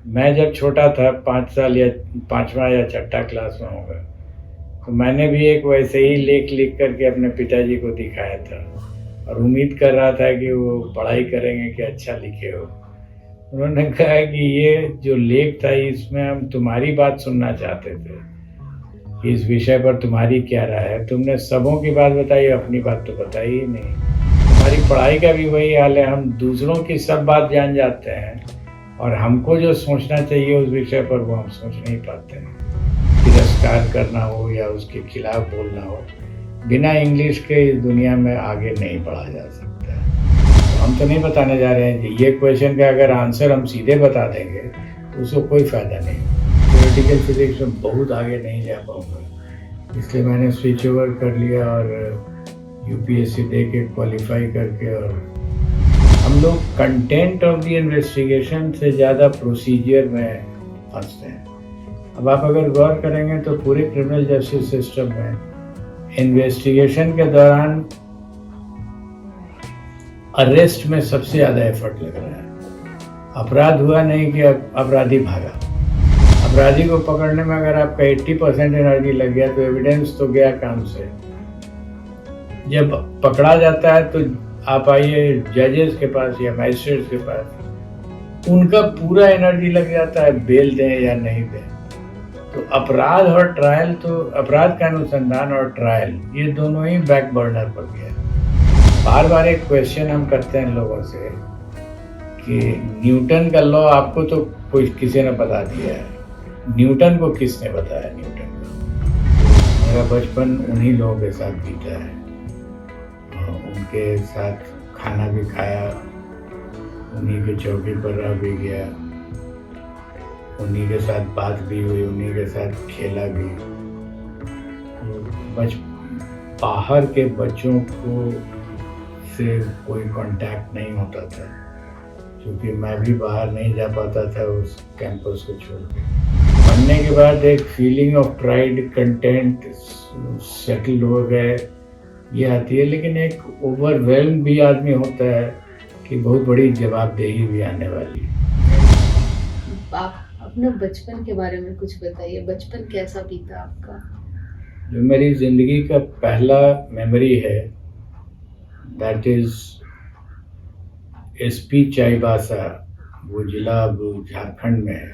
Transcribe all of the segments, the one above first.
मैं जब छोटा था 5 साल या 5वां या छठा क्लास में होगा, तो मैंने भी एक वैसे ही लेख लिख करके अपने पिताजी को दिखाया था और उम्मीद कर रहा था कि वो पढ़ाई करेंगे कि अच्छा लिखे हो। उन्होंने कहा कि ये जो लेख था इसमें हम तुम्हारी बात सुनना चाहते थे कि इस विषय पर तुम्हारी क्या राय है। तुमने सबों की बात बताई, अपनी बात तो बताई ही नहीं। हमारी पढ़ाई का भी वही हाल है, हम दूसरों की सब बात जान जाते हैं और हमको जो सोचना चाहिए उस विषय पर वो हम सोच नहीं पाते हैं। तिरस्कार करना हो या उसके खिलाफ बोलना हो, बिना इंग्लिश के इस दुनिया में आगे नहीं बढ़ा जा सकता है। तो हम तो नहीं बताने जा रहे हैं कि ये क्वेश्चन का अगर आंसर हम सीधे बता देंगे तो उसको कोई फ़ायदा नहीं। थ्योरेटिकल फिजिक्स में बहुत आगे नहीं जा पाऊँगा, इसलिए मैंने स्विच ओवर कर लिया और यूपीएससी दे के क्वालिफाई करके। और हम लोग कंटेंट ऑफ द इन्वेस्टिगेशन से ज़्यादा प्रोसीजर में फंसते हैं। अब आप अगर गौर करेंगे तो पूरे क्रिमिनल जस्टिस सिस्टम में इन्वेस्टिगेशन के दौरान अरेस्ट में सबसे ज़्यादा एफर्ट लग रहा है। अपराध हुआ नहीं कि अपराधी भागा। अपराधी को पकड़ने में अगर आपका 80% एनर्जी लग गया तो एविडेंस तो गया काम से। जब पकड़ा जाता है तो आप आइए जजेस के पास या मैजिस्ट्रेट्स के पास, उनका पूरा एनर्जी लग जाता है बेल दें या नहीं दें। तो अपराध और ट्रायल, तो अपराध का अनुसंधान और ट्रायल ये दोनों ही बैक बर्नर पर गया। बार बार एक क्वेश्चन हम करते हैं लोगों से कि न्यूटन का लॉ आपको तो कोई किसी ने बता दिया है, न्यूटन को किसने बताया न्यूटन का? मेरा बचपन उन्हीं लोगों के साथ बीता है, उनके साथ खाना भी खाया, उन्हीं की चौकी पर रह भी गया, उन्हीं के साथ बात भी हुई, उन्हीं के साथ खेला भी। बाहर के बच्चों को से कोई कांटेक्ट नहीं होता था, क्योंकि मैं भी बाहर नहीं जा पाता था उस कैंपस को छोड़ के। पढ़ने के बाद एक feeling of pride, content, settle हो गए, ये आती है। लेकिन एक ओवरवेल्म भी आदमी होता है कि बहुत बड़ी जवाबदेही भी आने वाली है। आप अपने बचपन के बारे में कुछ बताइए, बचपन कैसा बीता आपका? जो मेरी ज़िंदगी का पहला मेमोरी है, दैट इज़ एसपी चाईबासा, वो ज़िला अब झारखंड में है,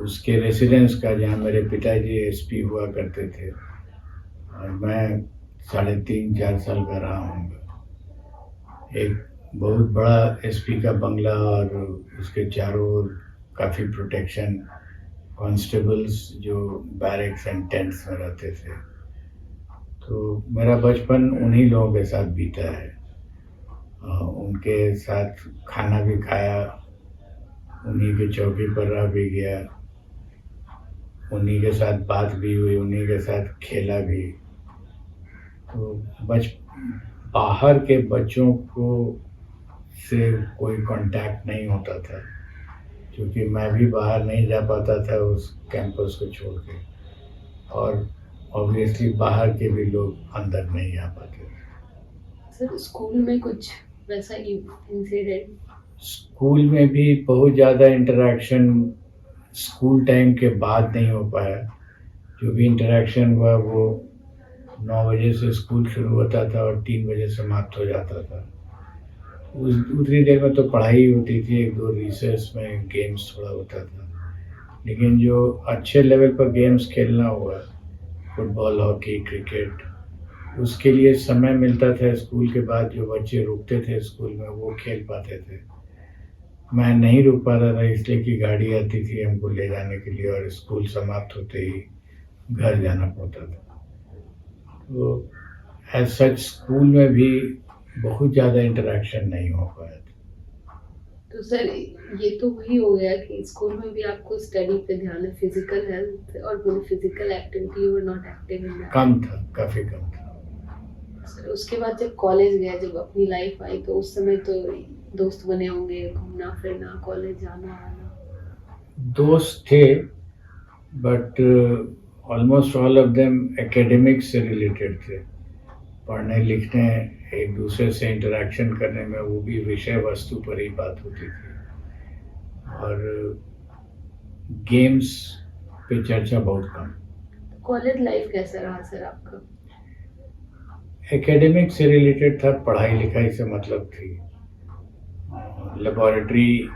उसके रेसिडेंस का, जहाँ मेरे पिताजी एसपी हुआ करते थे और मैं 3.5-4 साल का रहा हूँगा। एक बहुत बड़ा एसपी का बंगला और उसके चारों ओर काफ़ी प्रोटेक्शन, कॉन्स्टेबल्स जो बैरक्स एंड टेंट्स में रहते थे। तो मेरा बचपन उन्हीं लोगों के साथ बीता है। उनके साथ खाना भी खाया, उन्हीं की चौकी पर रह भी गया, उन्हीं के साथ बात भी हुई, उन्हीं के साथ खेला भी। तो बाहर के बच्चों को से कोई कांटेक्ट नहीं होता था, क्योंकि मैं भी बाहर नहीं जा पाता था उस कैंपस को छोड़ के, और ऑब्वियसली बाहर के भी लोग अंदर नहीं आ पाते थे। सर, स्कूल में कुछ वैसा इंसिडेंट? स्कूल में भी बहुत ज़्यादा इंटरेक्शन स्कूल टाइम के बाद नहीं हो पाया। जो भी इंटरेक्शन हुआ वो 9 बजे से स्कूल शुरू होता था और 3 बजे समाप्त हो जाता था। उस उतनी देर में तो पढ़ाई होती थी, 1-2 रिसेस में गेम्स थोड़ा होता था। लेकिन जो अच्छे लेवल पर गेम्स खेलना हुआ, फुटबॉल, हॉकी, क्रिकेट, उसके लिए समय मिलता था स्कूल के बाद। जो बच्चे रुकते थे स्कूल में वो खेल पाते थे। मैं नहीं रुक पाता था, इसलिए कि गाड़ी आती थी हमको ले जाने के लिए और स्कूल समाप्त होते ही घर जाना पड़ता था। तो एज सच स्कूल में भी बहुत ज़्यादा इंटरेक्शन नहीं हो पाया था। तो सर, ये तो वही हो गया कि स्कूल में भी आपको स्टडी पे ध्यान है, फिजिकल हेल्थ और physical activity were not active in that? कम था, काफ़ी कम था। सर, उसके बाद जब कॉलेज गया, जब अपनी लाइफ आई, तो उस समय तो दोस्त बने होंगे, घूमना फिरना, कॉलेज जाना आना? दोस्त थे, but almost all of them academics से रिलेटेड थे। पढ़ने लिखने, एक दूसरे से इंटरेक्शन करने में, वो भी विषय वस्तु पर ही बात होती थी। और गेम्स पे चर्चा बहुत कम। कॉलेज लाइफ कैसा रहा सर आपका? एकेडमिक से रिलेटेड था, पढ़ाई लिखाई से मतलब थी। लेबोरेटरी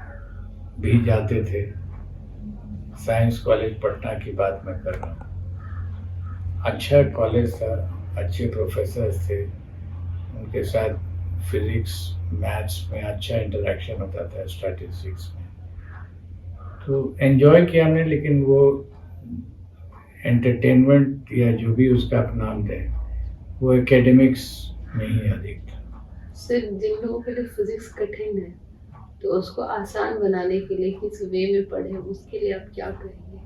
भी जाते थे। साइंस कॉलेज पटना की बात मैं कर रहा हूँ। अच्छा कॉलेज था, अच्छे प्रोफेसर्स थे, उनके साथ फिजिक्स मैथ्स में अच्छा इंटरेक्शन होता था, स्टैटिस्टिक्स में तो एंजॉय किया हमने। लेकिन वो एंटरटेनमेंट या जो भी उसका आप नाम दें, वो एकेडमिक्स में ही अधिक था। सर जिन लोगों के लिए फिजिक्स कठिन है तो उसको आसान बनाने के लिए किस वे में पढ़े, उसके लिए आप क्या कहेंगे?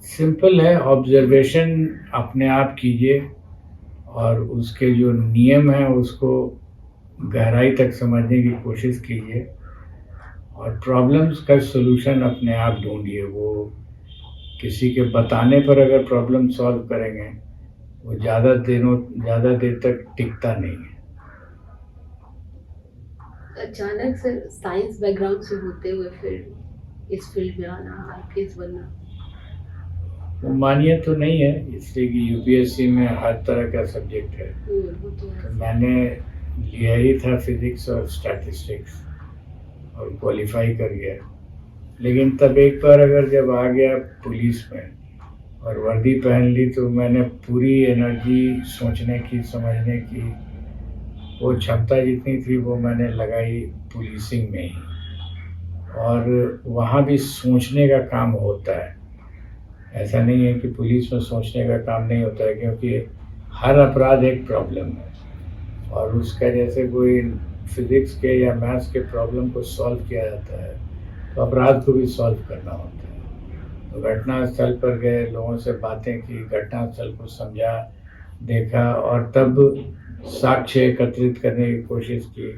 सिंपल है, ऑब्जर्वेशन अपने आप कीजिए और उसके जो नियम हैं उसको गहराई तक समझने की कोशिश कीजिए और प्रॉब्लम्स का सलूशन अपने आप ढूंढिए। वो किसी के बताने पर अगर प्रॉब्लम सॉल्व करेंगे, वो ज़्यादा देर तक टिकता नहीं है। अचानक से साइंस बैकग्राउंड से होते हुए फिर इस फील्ड में आना, आईपीएस बनना? वो मानिए तो नहीं है, इसलिए कि यूपीएससी में हर तरह का सब्जेक्ट है। वो तो तो है। मैंने लिया ही था फिजिक्स और स्टैटिस्टिक्स और क्वालिफाई कर गया। लेकिन तब एक बार अगर जब आ गया पुलिस में और वर्दी पहन ली, तो मैंने पूरी एनर्जी सोचने की, समझने की, वो क्षमता जितनी थी वो मैंने लगाई पुलिसिंग में ही। और वहाँ भी सोचने का काम होता है, ऐसा नहीं है कि पुलिस में सोचने का काम नहीं होता है, क्योंकि हर अपराध एक प्रॉब्लम है और उसका जैसे कोई फिजिक्स के या मैथ्स के प्रॉब्लम को सॉल्व किया जाता है, तो अपराध को भी सॉल्व करना होता है। तो घटनास्थल पर गए, लोगों से बातें की, घटनास्थल को समझा, देखा और तब साक्ष्य एकत्रित करने की कोशिश की।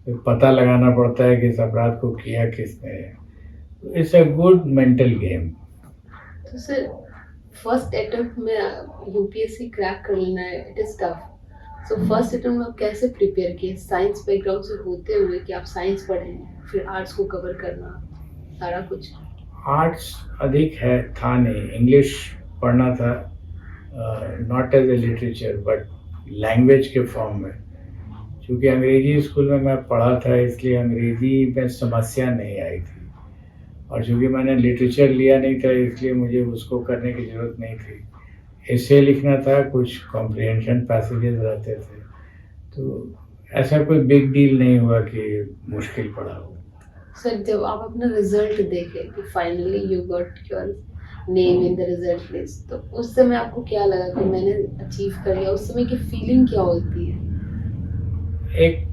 फिर पता लगाना पड़ता है कि इस अपराध को किया किसने है। It's a good mental game. तो सर फर्स्ट अटेम्प्ट में यूपीएससी क्रैक कर लेना है, it is tough. So first attempt में आप कैसे प्रिपेयर किए साइंस बैकग्राउंड से होते हुए कि आप साइंस पढ़े, फिर आर्ट्स को कवर करना सारा कुछ? आर्ट्स अधिक है था नहीं, इंग्लिश पढ़ना था, not as a literature but language के फॉर्म में। क्योंकि अंग्रेजी स्कूल में मैं पढ़ा था, इसलिए अंग्रेजी में समस्या नहीं आई थी। और चूँकि मैंने लिटरेचर लिया नहीं था, इसलिए मुझे उसको करने की ज़रूरत नहीं थी। एसे लिखना था, कुछ कॉम्प्रिहेंशन पैसेजेस रहते थे, तो ऐसा कोई बिग डील नहीं हुआ कि मुश्किल पड़ा हो। सर जब आप अपना रिजल्ट देखे कि finally you got your name in the result list, तो उस समय आपको क्या लगा कि मैंने अचीव कर लिया? उस समय की फीलिंग क्या होती है? एक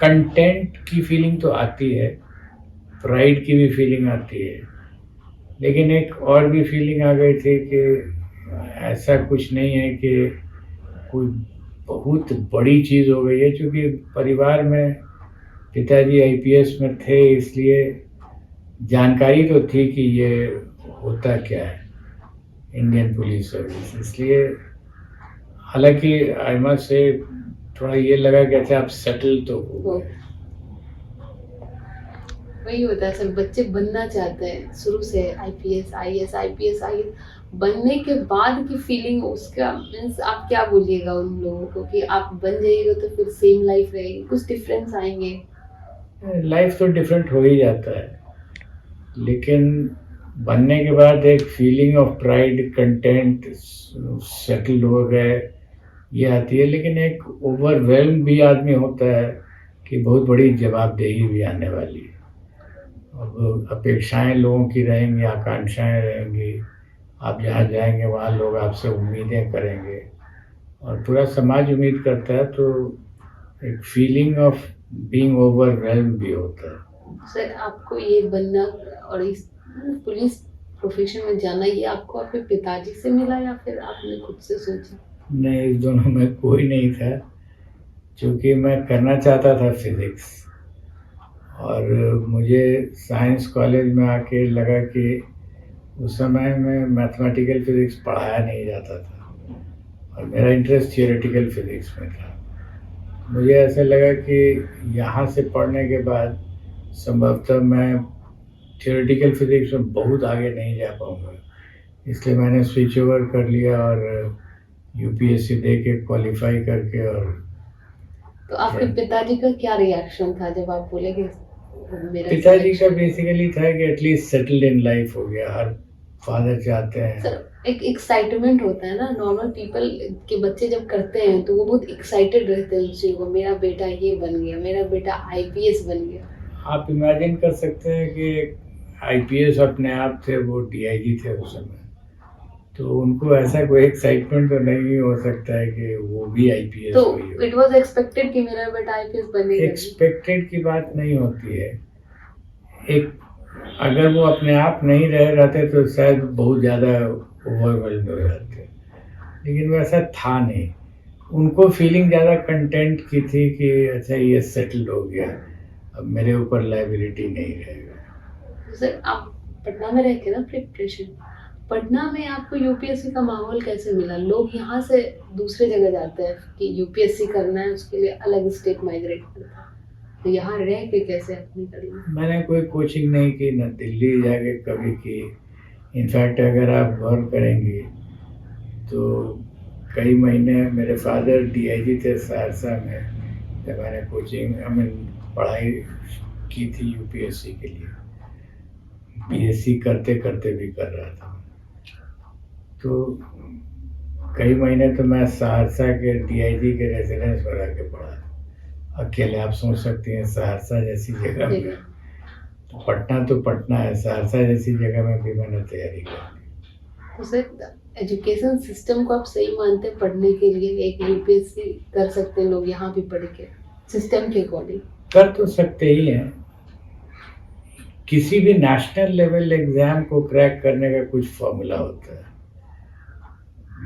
कंटेंट की फीलिंग तो आती है, प्राइड की भी फीलिंग आती है, लेकिन एक और भी फीलिंग आ गई थी कि ऐसा कुछ नहीं है कि कोई बहुत बड़ी चीज़ हो गई है। क्योंकि परिवार में पिताजी आईपीएस में थे, इसलिए जानकारी तो थी कि ये होता क्या है इंडियन पुलिस सर्विस। इसलिए हालांकि आई मस्ट से थोड़ा ये लगा कि अच्छा आप सेटल तो हो गए। वही होता है सर, बच्चे बनना चाहते हैं शुरू से, आईपीएस आईएएस आईपीएस आईएएस बनने के बाद की फीलिंग, उसका मीन्स आप क्या बोलिएगा उन लोगों को कि आप बन जाइएगा तो फिर सेम लाइफ रहेगी, कुछ डिफरेंस आएंगे? लाइफ तो डिफरेंट हो ही जाता है, लेकिन बनने के बाद एक feeling of pride, content, settle हो गए, ये आती है। लेकिन एक ओवरवेल्म भी आदमी होता है कि बहुत बड़ी जवाबदेही भी आने वाली है। अब अपेक्षाएं लोगों की रहेंगी, आकांक्षाएं रहेंगी, आप जहाँ जाएंगे वहाँ लोग आपसे उम्मीदें करेंगे और पूरा समाज उम्मीद करता है, तो एक फीलिंग ऑफ बीइंग ओवरवेल्म भी होता है। सर आपको ये बनना और इस पुलिस प्रोफेशन में जाना, ये आपको आपके पिताजी से मिला या फिर आपने खुद से सोचा? नहीं, इस दोनों में कोई नहीं था। क्योंकि मैं करना चाहता था फिज़िक्स और मुझे साइंस कॉलेज में आके लगा कि उस समय में मैथमेटिकल फिज़िक्स पढ़ाया नहीं जाता था और मेरा इंटरेस्ट थियोरेटिकल फिज़िक्स में था। मुझे ऐसा लगा कि यहाँ से पढ़ने के बाद संभवतः मैं थियोरेटिकल फिजिक्स में बहुत आगे नहीं जा पाऊँगा, इसलिए मैंने स्विच ओवर कर लिया और यूपीएससी दे के क्वालिफाई करके और तो आपके पिताजी का क्या रिएक्शन था जब आप बोले कि मेरा पिताजी का सिलेक्शन? बेसिकली था कि एटलीस्ट सेटल्ड इन लाइफ हो गया, हर फादर चाहते हैं। सर एक एक्साइटमेंट होता है ना, नॉर्मल पीपल के बच्चे जब करते हैं तो वो बहुत एक्साइटेड रहते हैं उस चीज़ को, मेरा बेटा ये बन गया, मेरा बेटा आईपीएस बन गया। आप इमेजिन कर सकते हैं कि आईपीएस अपने आप थे, वो डीआईजी थे उस समय, तो उनको ऐसा कोई एक्साइटमेंट तो नहीं हो सकता है कि वो भी आईपीएस तो हुई हो। इट वाज एक्सपेक्टेड कि मेरा बेटा आईपीएस बनेगा। एक्सपेक्टेड की बात नहीं होती है, एक अगर वो अपने आप नहीं रह रहते तो शायद बहुत ज़्यादा ओवरवेल्ड हो जाते, लेकिन वैसा था नहीं। उनको फीलिंग ज़्यादा कंटेंट की थी कि अच्छा ये सेटल्ड हो गया, अब मेरे ऊपर लायबिलिटी नहीं रहेगा। सर आप पटना में रह के ना प्रिपरेशन, पटना में आपको यूपीएससी का माहौल कैसे मिला? लोग यहाँ से दूसरे जगह जाते हैं कि यूपीएससी करना है, उसके लिए अलग स्टेट माइग्रेट करता है, तो यहाँ रह के कैसे अपनी कर ली? मैंने कोई कोचिंग नहीं की, न दिल्ली जाके कभी की। इनफैक्ट अगर आप गौर करेंगे तो कई महीने मेरे फादर डीआईजी थे सहरसा में, जब मैंने कोचिंग पढ़ाई की थी यूपीएससी के लिए, बीएससी करते करते भी कर रहा था, तो कई महीने तो मैं सहरसा के डीआईजी के रेजिडेंस में रह के पढ़ा था अकेले। आप सोच सकती हैं सहरसा जैसी जगह में, तो पटना है, सहरसा जैसी जगह में भी मैंने तैयारी की। तो सर एजुकेशन सिस्टम को आप सही मानते हैं पढ़ने के लिए? एक यूपीएससी कर सकते हैं लोग यहाँ भी पढ़ के सिस्टम के अकॉर्डिंग? कर तो सकते ही हैं, किसी भी नेशनल लेवल एग्जाम को क्रैक करने का कुछ फॉर्मूला होता है।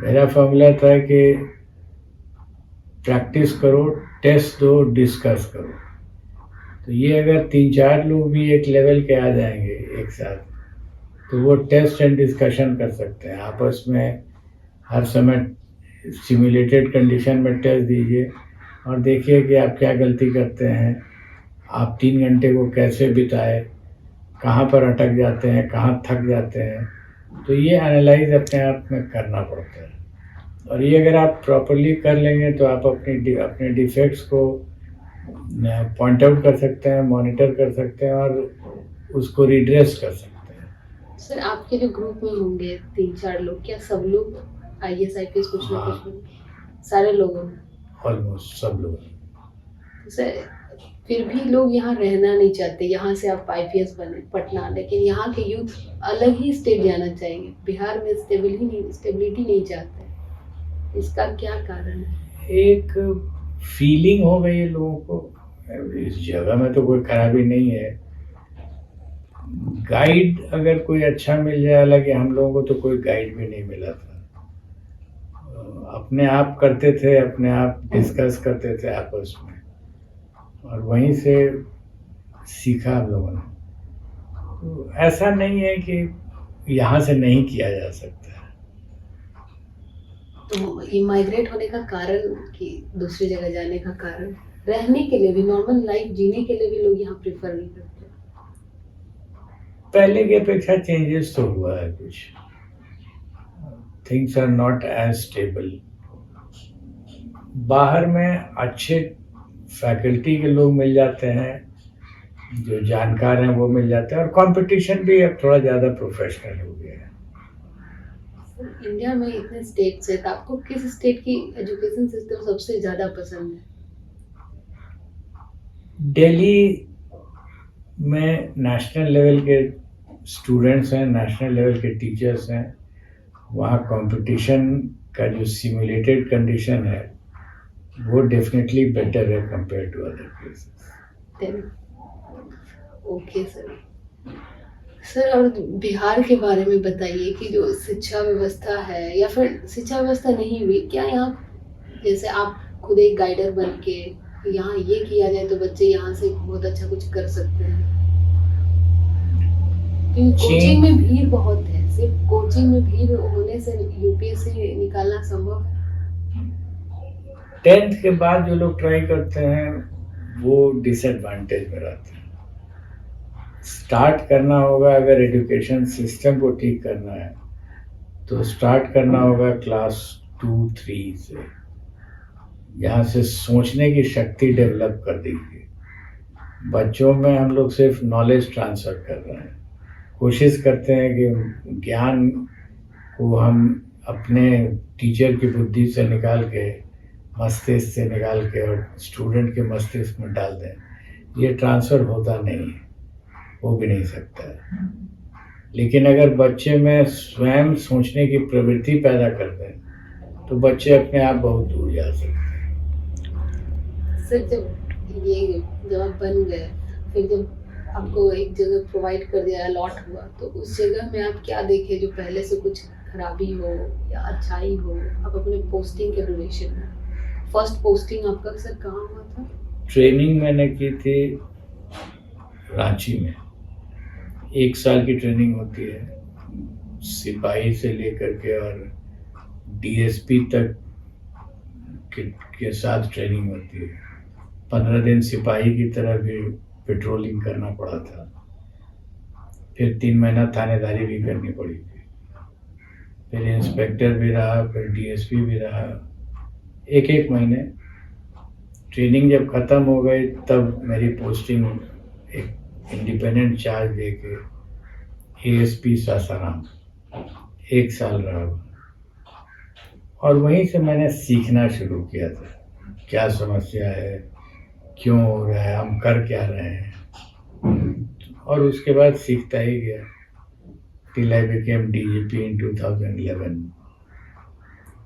मेरा फॉर्मूला था कि प्रैक्टिस करो, टेस्ट दो, डिस्कस करो। तो ये अगर 3-4 लोग भी एक लेवल के आ जाएंगे एक साथ, तो वो टेस्ट एंड डिस्कशन कर सकते हैं आपस में। हर समय सिमुलेटेड कंडीशन में टेस्ट दीजिए और देखिए कि आप क्या गलती करते हैं, आप 3 घंटे को कैसे बिताए, कहाँ पर अटक जाते हैं, कहाँ थक जाते हैं। तो ये एनालाइज अपने आप में करना पड़ता है, और ये अगर आप प्रॉपरली कर लेंगे तो आप अपने डिफेक्ट्स को पॉइंट आउट कर सकते हैं, मॉनिटर कर सकते हैं और उसको रिड्रेस कर सकते हैं। सर आपके जो ग्रुप में होंगे 3-4 लोग, क्या सब लोग आईएएस आईपीएस कुछ ना कुछ बने? सारे लोगों में? ऑलमोस्ट सब लोग। तो सर फिर भी लोग यहाँ रहना नहीं चाहते, यहाँ से आप आईपीएस बने पटना, लेकिन यहाँ के यूथ अलग ही स्टेट जाना चाहेंगे, बिहार में स्टेबिलिटी नहीं चाहते, इसका क्या कारण है? एक फीलिंग हो गई है लोगों को, इस जगह में तो कोई खराबी नहीं है, गाइड अगर कोई अच्छा मिल जाए, हालांकि हम लोगों को तो कोई गाइड भी नहीं मिला था, अपने आप करते थे, अपने आप डिस्कस करते थे आपस में, और वहीं से सीखा हम लोगों ने। तो ऐसा नहीं है कि यहाँ से नहीं किया जा सकता। तो ये माइग्रेट होने का कारण कि दूसरी जगह जाने का कारण, रहने के लिए भी, नॉर्मल लाइफ जीने के लिए भी लोग यहाँ प्रेफर नहीं करते? पहले की अपेक्षा चेंजेस तो हुआ है कुछ, things are not as stable. बाहर में अच्छे फैकल्टी के लोग मिल जाते हैं, जो जानकार हैं वो मिल जाते हैं, और कंपटीशन भी अब थोड़ा ज़्यादा प्रोफेशनल हो गया है। इंडिया में इतने स्टेट्स है, तो आपको किस स्टेट की एजुकेशन सिस्टम सबसे ज़्यादा पसंद है? दिल्ली में नेशनल लेवल के स्टूडेंट्स हैं, नेशनल लेवल के टीचर्स हैं, वहाँ कंपटीशन का जो सिमुलेटेड कंडीशन है वो डेफिनेटली बेटर है compare to other places. Okay sir. Sir और बिहार के बारे में बताइए कि जो शिक्षा व्यवस्था है, या फिर शिक्षा व्यवस्था नहीं हुई क्या यहाँ, जैसे आप खुद एक गाइडर बन के यहाँ ये किया जाए तो बच्चे यहाँ से बहुत अच्छा कुछ कर सकते हैं? क्योंकि कोचिंग में भीड़ बहुत है, सिर्फ कोचिंग में भीड़ होने से यूपीएससी निकालना संभव है? 10th के बाद जो लोग ट्राई करते हैं वो डिसएडवांटेज में रहते हैं। स्टार्ट करना होगा, अगर एजुकेशन सिस्टम को ठीक करना है तो स्टार्ट करना होगा क्लास 2-3 से। यहाँ से सोचने की शक्ति डेवलप कर दीजिए। बच्चों में हम लोग सिर्फ नॉलेज ट्रांसफ़र कर रहे हैं, कोशिश करते हैं कि ज्ञान को हम अपने टीचर की बुद्धि से निकाल के, मस्तिष्क से निकाल के और स्टूडेंट के मस्तिष्क में डाल दें। ये ट्रांसफ़र होता नहीं है, हो भी नहीं सकता है। लेकिन अगर बच्चे में स्वयं सोचने की प्रवृत्ति पैदा कर दें तो बच्चे अपने आप बहुत दूर जा सकते हैं। सर जब आप बन गए, फिर जब आपको एक जगह प्रोवाइड कर दिया, अलॉट हुआ, तो उस जगह में आप क्या देखे जो पहले से कुछ खराबी हो या अच्छाई हो? आप अपने पोस्टिंग के ड्यूरेशन में, फर्स्ट पोस्टिंग आपका सर कहाँ हुआ था? ट्रेनिंग मैंने की थी रांची में। 1 साल की ट्रेनिंग होती है, सिपाही से लेकर के और डीएसपी तक के साथ ट्रेनिंग होती है। 15 दिन सिपाही की तरह भी पेट्रोलिंग करना पड़ा था, फिर 3 महीना थानेदारी भी करनी पड़ी थी, फिर इंस्पेक्टर भी रहा, फिर डीएसपी भी रहा। 1-1 महीने ट्रेनिंग जब ख़त्म हो गई तब मेरी पोस्टिंग एक इंडिपेंडेंट चार्ज दे के एएसपी सासाराम 1 साल रहा और वहीं से मैंने सीखना शुरू किया था, क्या समस्या है, क्यों हो रहा है, हम कर क्या रहे हैं, और उसके बाद सीखता ही गया टिल आई बिकेम डीजीपी इन 2011।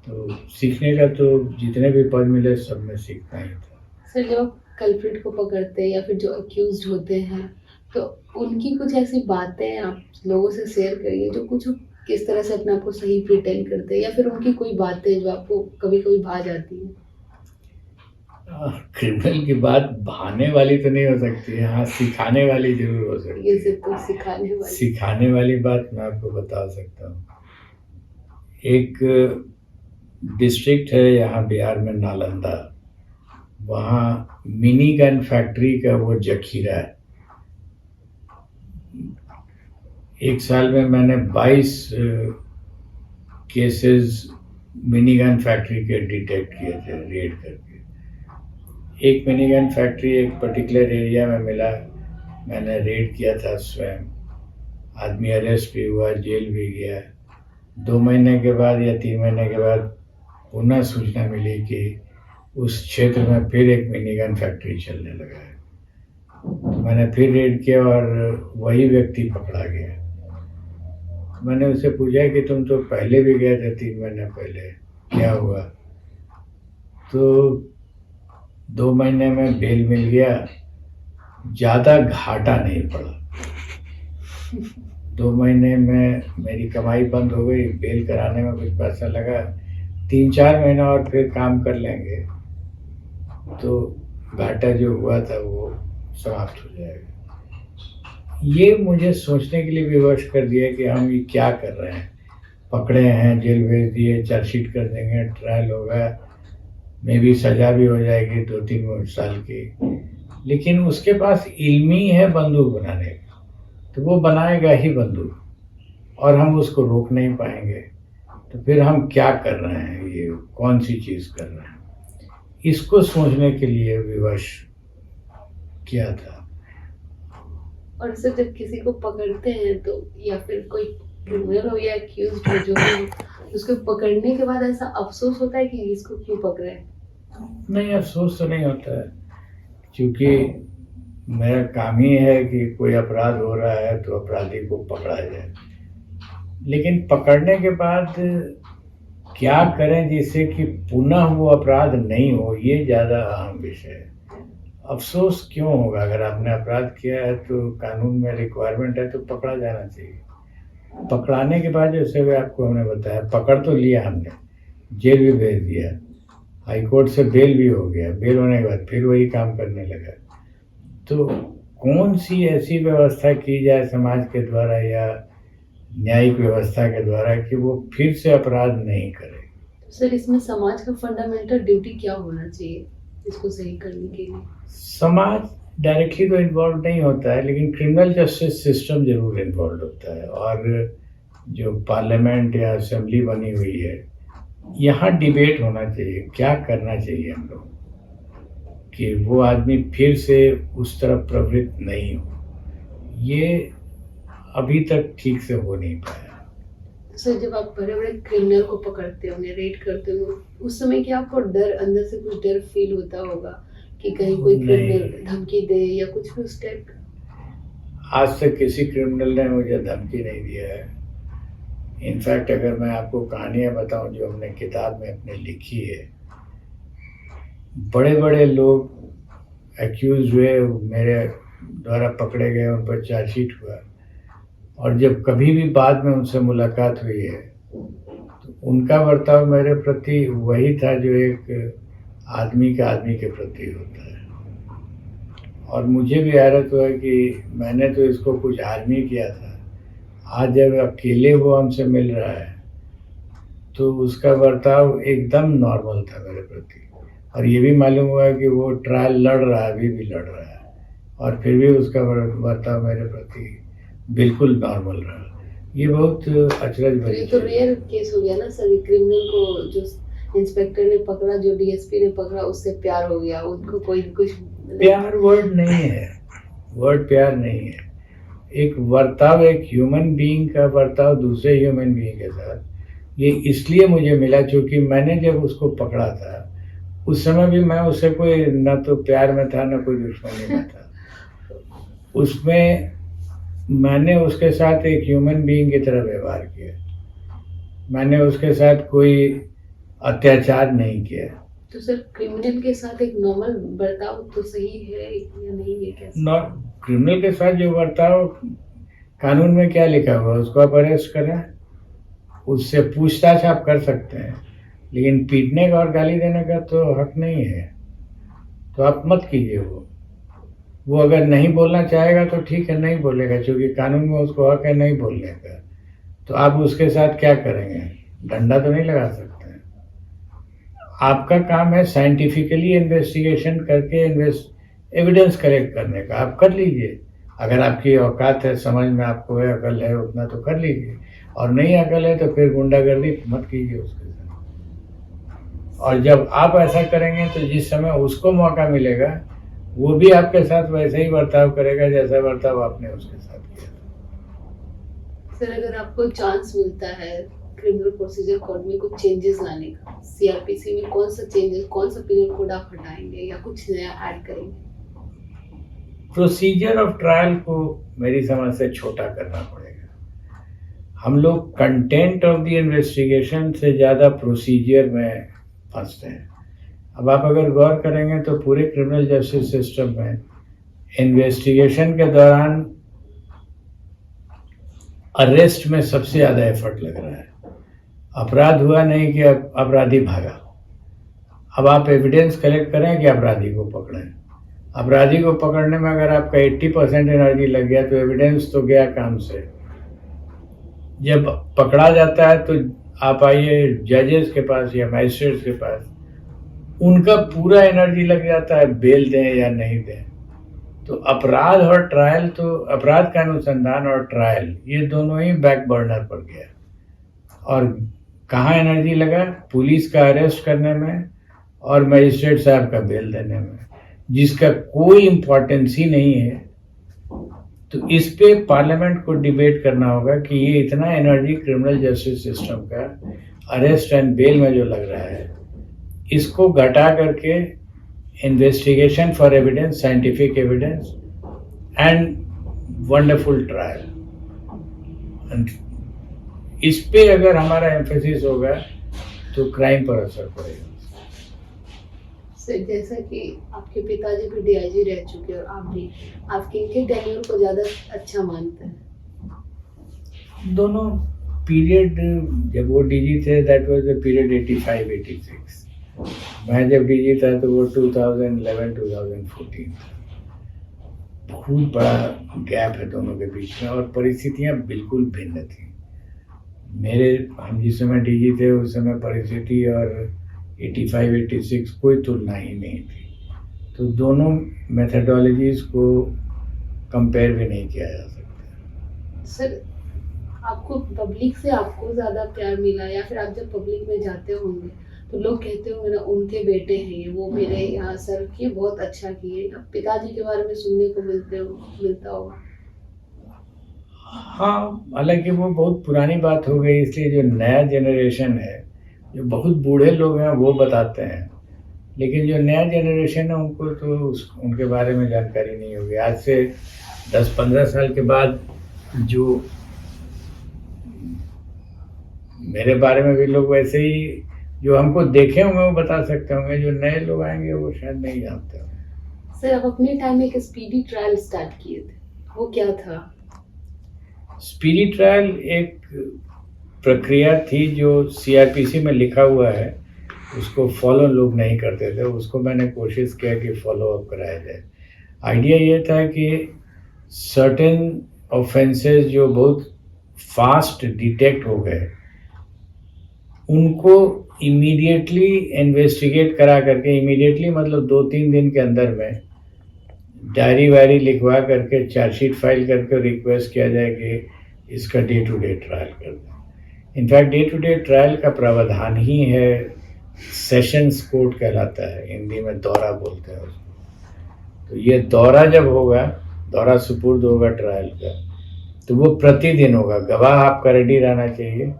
तो सीखने का तो जितने भी पद मिले सब में सीखना ही था। सर जब आप कल्प्रिट को पकड़ते हैं या फिर जो अक्यूज्ड होते हैं, तो उनकी कुछ ऐसी बातें आप लोगों से शेयर करिए जो कुछ किस तरह से अपने आप को सही प्रिटेंड करते हैं, या फिर उनकी कोई बातें जो आपको कभी कभी भा जाती हैं। क्रिमिनल की बात बहाने वाली तो नहीं हो सकती है, हाँ सिखाने वाली जरूर हो सकती ये है। सिर्फ तो सिखाने वाली बात मैं आपको बता सकता हूँ। एक डिस्ट्रिक्ट है यहाँ बिहार में, नालंदा, वहाँ मिनी गन फैक्ट्री का वो जखीरा है। 1 साल में मैंने 22 केसेस मिनी गन फैक्ट्री के डिटेक्ट किए थे रेड करके। एक मिनी गन फैक्ट्री एक पर्टिकुलर एरिया में मिला, मैंने रेड किया था स्वयं, आदमी अरेस्ट भी हुआ, जेल भी गया। 2 महीने के बाद या 3 महीने के बाद पुनः सूचना मिली कि उस क्षेत्र में फिर एक मिनी गन फैक्ट्री चलने लगा है। तो मैंने फिर रेड किया और वही व्यक्ति पकड़ा गया। मैंने उससे पूछा कि तुम तो पहले भी गए थे 3 महीने पहले, क्या हुआ? तो 2 महीने में बेल मिल गया, ज़्यादा घाटा नहीं पड़ा। 2 महीने में मेरी कमाई बंद हो गई, बेल कराने में कुछ पैसा लगा, 3-4 महीना और फिर काम कर लेंगे तो घाटा जो हुआ था वो समाप्त हो जाएगा। ये मुझे सोचने के लिए विवश कर दिया कि हम ये क्या कर रहे हैं। पकड़े हैं, जेल भेज दिए, चार्जशीट कर देंगे, ट्रायल होगा, मे भी सज़ा भी हो जाएगी 2-3 साल की, लेकिन उसके पास इल्म ही है बंदूक बनाने का, तो वो बनाएगा ही बंदूक और हम उसको रोक नहीं पाएंगे। तो फिर हम क्या कर रहे हैं, ये कौन सी चीज़ कर रहे हैं, इसको सोचने के लिए विवश किया था। और सर जब किसी को पकड़ते हैं तो, या फिर कोई क्रिमिनल हो या एक्यूज्ड हो जो भी, उसको पकड़ने के बाद ऐसा अफसोस होता है कि इसको क्यों पकड़े? नहीं, अफसोस तो नहीं होता है, क्योंकि मेरा काम ही है कि कोई अपराध हो रहा है तो अपराधी को पकड़ा जाए। लेकिन पकड़ने के बाद क्या करें जिससे कि पुनः वो अपराध नहीं हो, ये ज़्यादा अहम विषय है। अफसोस क्यों होगा? अगर आपने अपराध किया है तो कानून में रिक्वायरमेंट है तो पकड़ा जाना चाहिए। पकड़ाने के बाद जैसे भी आपको हमने बताया, पकड़ तो लिया हमने, जेल भी भेज दिया, हाई कोर्ट से बेल भी हो गया, बेल होने के बाद फिर वही काम करने लगा। तो कौन सी ऐसी व्यवस्था की जाए समाज के द्वारा या न्यायिक व्यवस्था के द्वारा कि वो फिर से अपराध नहीं करे? सर इसमें समाज का फंडामेंटल ड्यूटी क्या होना चाहिए इसको सही करने के लिए? समाज डायरेक्टली तो इन्वॉल्व नहीं होता है, लेकिन क्रिमिनल जस्टिस सिस्टम ज़रूर इन्वॉल्व होता है। और जो पार्लियामेंट या असेंबली बनी हुई है, यहाँ डिबेट होना चाहिए, क्या करना चाहिए हम लोग कि वो आदमी फिर से उस तरफ प्रवृत्त नहीं हो। ये अभी तक ठीक से हो नहीं पाया। सर जब आप बड़े बड़े क्रिमिनल को पकड़ते हो, उन्हें रेड करते हो, उस समय क्या आपको डर, अंदर से कुछ डर फील होता होगा कि कहीं कोई क्रिमिनल नहीं, धमकी दे या कुछ भी उस टाइप का? आज तक किसी क्रिमिनल ने मुझे धमकी नहीं दिया है। इनफैक्ट अगर मैं आपको कहानियाँ बताऊं जो हमने किताब में अपने लिखी है, बड़े बड़े लोग एक्यूज हुए, मेरे द्वारा पकड़े गए, उन पर चार्जशीट हुआ, और जब कभी भी बाद में उनसे मुलाकात हुई है तो उनका बर्ताव मेरे प्रति वही था जो एक आदमी के प्रति होता है। और मुझे भी हैरत हुआ कि मैंने तो इसको कुछ आर्मी किया था, आज जब अकेले वो हमसे मिल रहा है तो उसका बर्ताव एकदम नॉर्मल था मेरे प्रति। और ये भी मालूम हुआ कि वो ट्रायल लड़ रहा है, अभी भी लड़ रहा है, और फिर भी उसका बर्ताव मेरे प्रति बिल्कुल नॉर्मल रहा। ये बहुत अचरज तो भरी ये तो चीज़ है। रेयर केस हो गया ना सर, क्रिमिनल को जो इंस्पेक्टर ने पकड़ा, जो डीएसपी ने पकड़ा, उससे प्यार हो गया, उनको कोई कुछ प्यार वर्ड नहीं है, वर्ड प्यार नहीं है। एक बर्ताव, एक ह्यूमन बीइंग का बर्ताव दूसरे ह्यूमन बीइंग के साथ, ये इसलिए मुझे मिला क्योंकि मैंने जब उसको पकड़ा था उस समय भी मैं उससे कोई न तो प्यार में था न कोई दुश्मनी में था। उसमें मैंने उसके साथ एक ह्यूमन बीइंग की तरह व्यवहार किया, मैंने उसके साथ कोई अत्याचार नहीं किया। तो सर क्रिमिनल के साथ एक नॉर्मल बर्ताव तो सही है या नहीं है, कैसे? क्रिमिनल के साथ जो बर्ताव, कानून में क्या लिखा हुआ है, उसको आप अरेस्ट करें, उससे पूछताछ आप कर सकते हैं, लेकिन पीटने का और गाली देने का तो हक नहीं है। तो आप मत कीजिए। वो अगर नहीं बोलना चाहेगा तो ठीक है, नहीं बोलेगा, क्योंकि कानून में उसको हक है नहीं बोलने का। तो आप उसके साथ क्या करेंगे? डंडा तो नहीं लगा सकते हैं। आपका काम है साइंटिफिकली इन्वेस्टिगेशन करके एविडेंस कलेक्ट करने का, आप कर लीजिए। अगर आपकी औकात है, समझ में आपको है, अकल है, उतना तो कर लीजिए, और नहीं अकल है तो फिर गुंडागर्दी मत कीजिए उसके साथ। और जब आप ऐसा करेंगे तो जिस समय उसको मौका मिलेगा वो भी आपके साथ वैसे ही बर्ताव करेगा जैसा बर्ताव आपने उसके साथ किया। सर अगर आपको चांस मिलता है क्रिमिनल प्रोसीजर कोड में कुछ चेंजेस लाने का, सीआरपीसी में कौन सा चेंजेस, कौन सा पीनल कोड आप हटाएंगे या कुछ नया ऐड करेंगे? प्रोसीजर ऑफ ट्रायल को मेरी समझ से छोटा करना पड़ेगा। हम लोग कंटेंट ऑफ द इन्वेस्टिगेशन से ज़्यादा प्रोसीजर में फंसते हैं। अब आप अगर गौर करेंगे तो पूरे क्रिमिनल जस्टिस सिस्टम में इन्वेस्टिगेशन के दौरान अरेस्ट में सबसे ज़्यादा एफर्ट लग रहा है। अपराध हुआ नहीं कि अपराधी भागा, अब आप एविडेंस कलेक्ट करें कि अपराधी को पकड़ें। अपराधी को पकड़ने में अगर आपका 80% एनर्जी लग गया तो एविडेंस तो गया काम से। जब पकड़ा जाता है तो आप आइए जजेस के पास या मैजिस्ट्रेट्स के पास, उनका पूरा एनर्जी लग जाता है बेल दें या नहीं दें। तो अपराध और ट्रायल, तो अपराध का अनुसंधान और ट्रायल, ये दोनों ही बैक बर्नर पर गया। और कहाँ एनर्जी लगा? पुलिस का अरेस्ट करने में और मजिस्ट्रेट साहब का बेल देने में, जिसका कोई इम्पोर्टेंस ही नहीं है। तो इस पे पार्लियामेंट को डिबेट करना होगा कि ये इतना एनर्जी क्रिमिनल जस्टिस सिस्टम का अरेस्ट एंड बेल में जो लग रहा है, इसको घटा करके investigation for evidence, scientific evidence and wonderful trial, इस पे अगर हमारा एम्फेसिस होगा तो क्राइम पर असर पड़ेगा। सर जैसा कि आपके पिताजी भी डीआईजी रह चुके हैं और आप भी, आप किनके टेन्योर को ज़्यादा अच्छा मानते हैं? दोनों पीरियड, जब वो डीजी थे दैट वाज द पीरियड 85-86, मैं जब डीजी था तो वो 2011-2014 था। बहुत बड़ा गैप है दोनों के बीच में, और परिस्थितियाँ बिल्कुल भिन्न थी। हम जिस समय डीजी थे उस समय परिस्थिति और 85-86 कोई तुलना ही नहीं थी। तो दोनों मेथडोलॉजीज को कंपेयर भी नहीं किया जा सकता। सर आपको पब्लिक से आपको ज़्यादा प्यार मिला या फिर आप जब पब्लिक में जाते होंगे तो लोग कहते होंगे ना उनके बेटे हैं ये, वो मेरे यहाँ सर्व किए, बहुत अच्छा किए, अब पिताजी के बारे में सुनने को मिलता होगा। हाँ, हालांकि वो बहुत पुरानी बात हो गई, इसलिए जो नया जनरेशन है, जो बहुत बूढ़े लोग हैं वो बताते हैं, लेकिन जो नया जनरेशन है उनको तो उनके बारे में जानकारी नहीं होगी। आज से 10-15 साल के बाद जो मेरे बारे में भी लोग वैसे ही जो हमको देखे होंगे वो बता सकते होंगे, जो नए लोग आएंगे वो शायद नहीं जानते होंगे। सर आप अपने टाइम में एक स्पीडी ट्रायल स्टार्ट किए थे, वो क्या था? स्पीडी ट्रायल एक प्रक्रिया थी जो सीआरपीसी में लिखा हुआ है, उसको फॉलो लोग नहीं करते थे, उसको मैंने कोशिश किया कि फॉलो अप कराया जाए। आइडिया ये था कि सर्टेन ऑफेंसेस जो बहुत फास्ट डिटेक्ट हो गए उनको इमीडिएटली इन्वेस्टिगेट करा करके, इमीडिएटली मतलब 2-3 दिन के अंदर में डायरी वायरी लिखवा करके चार्जशीट फाइल करके रिक्वेस्ट किया जाए कि इसका डे टू डे ट्रायल कर दें। In fact day to day trial का प्रावधान ही है, सेशंस कोर्ट कहलाता है, हिंदी में दौरा बोलते हैं उसको। तो ये दौरा जब होगा, दौरा सुपुर्द होगा ट्रायल का, तो वो प्रतिदिन होगा। गवाह आपका रेडी रहना चाहिए,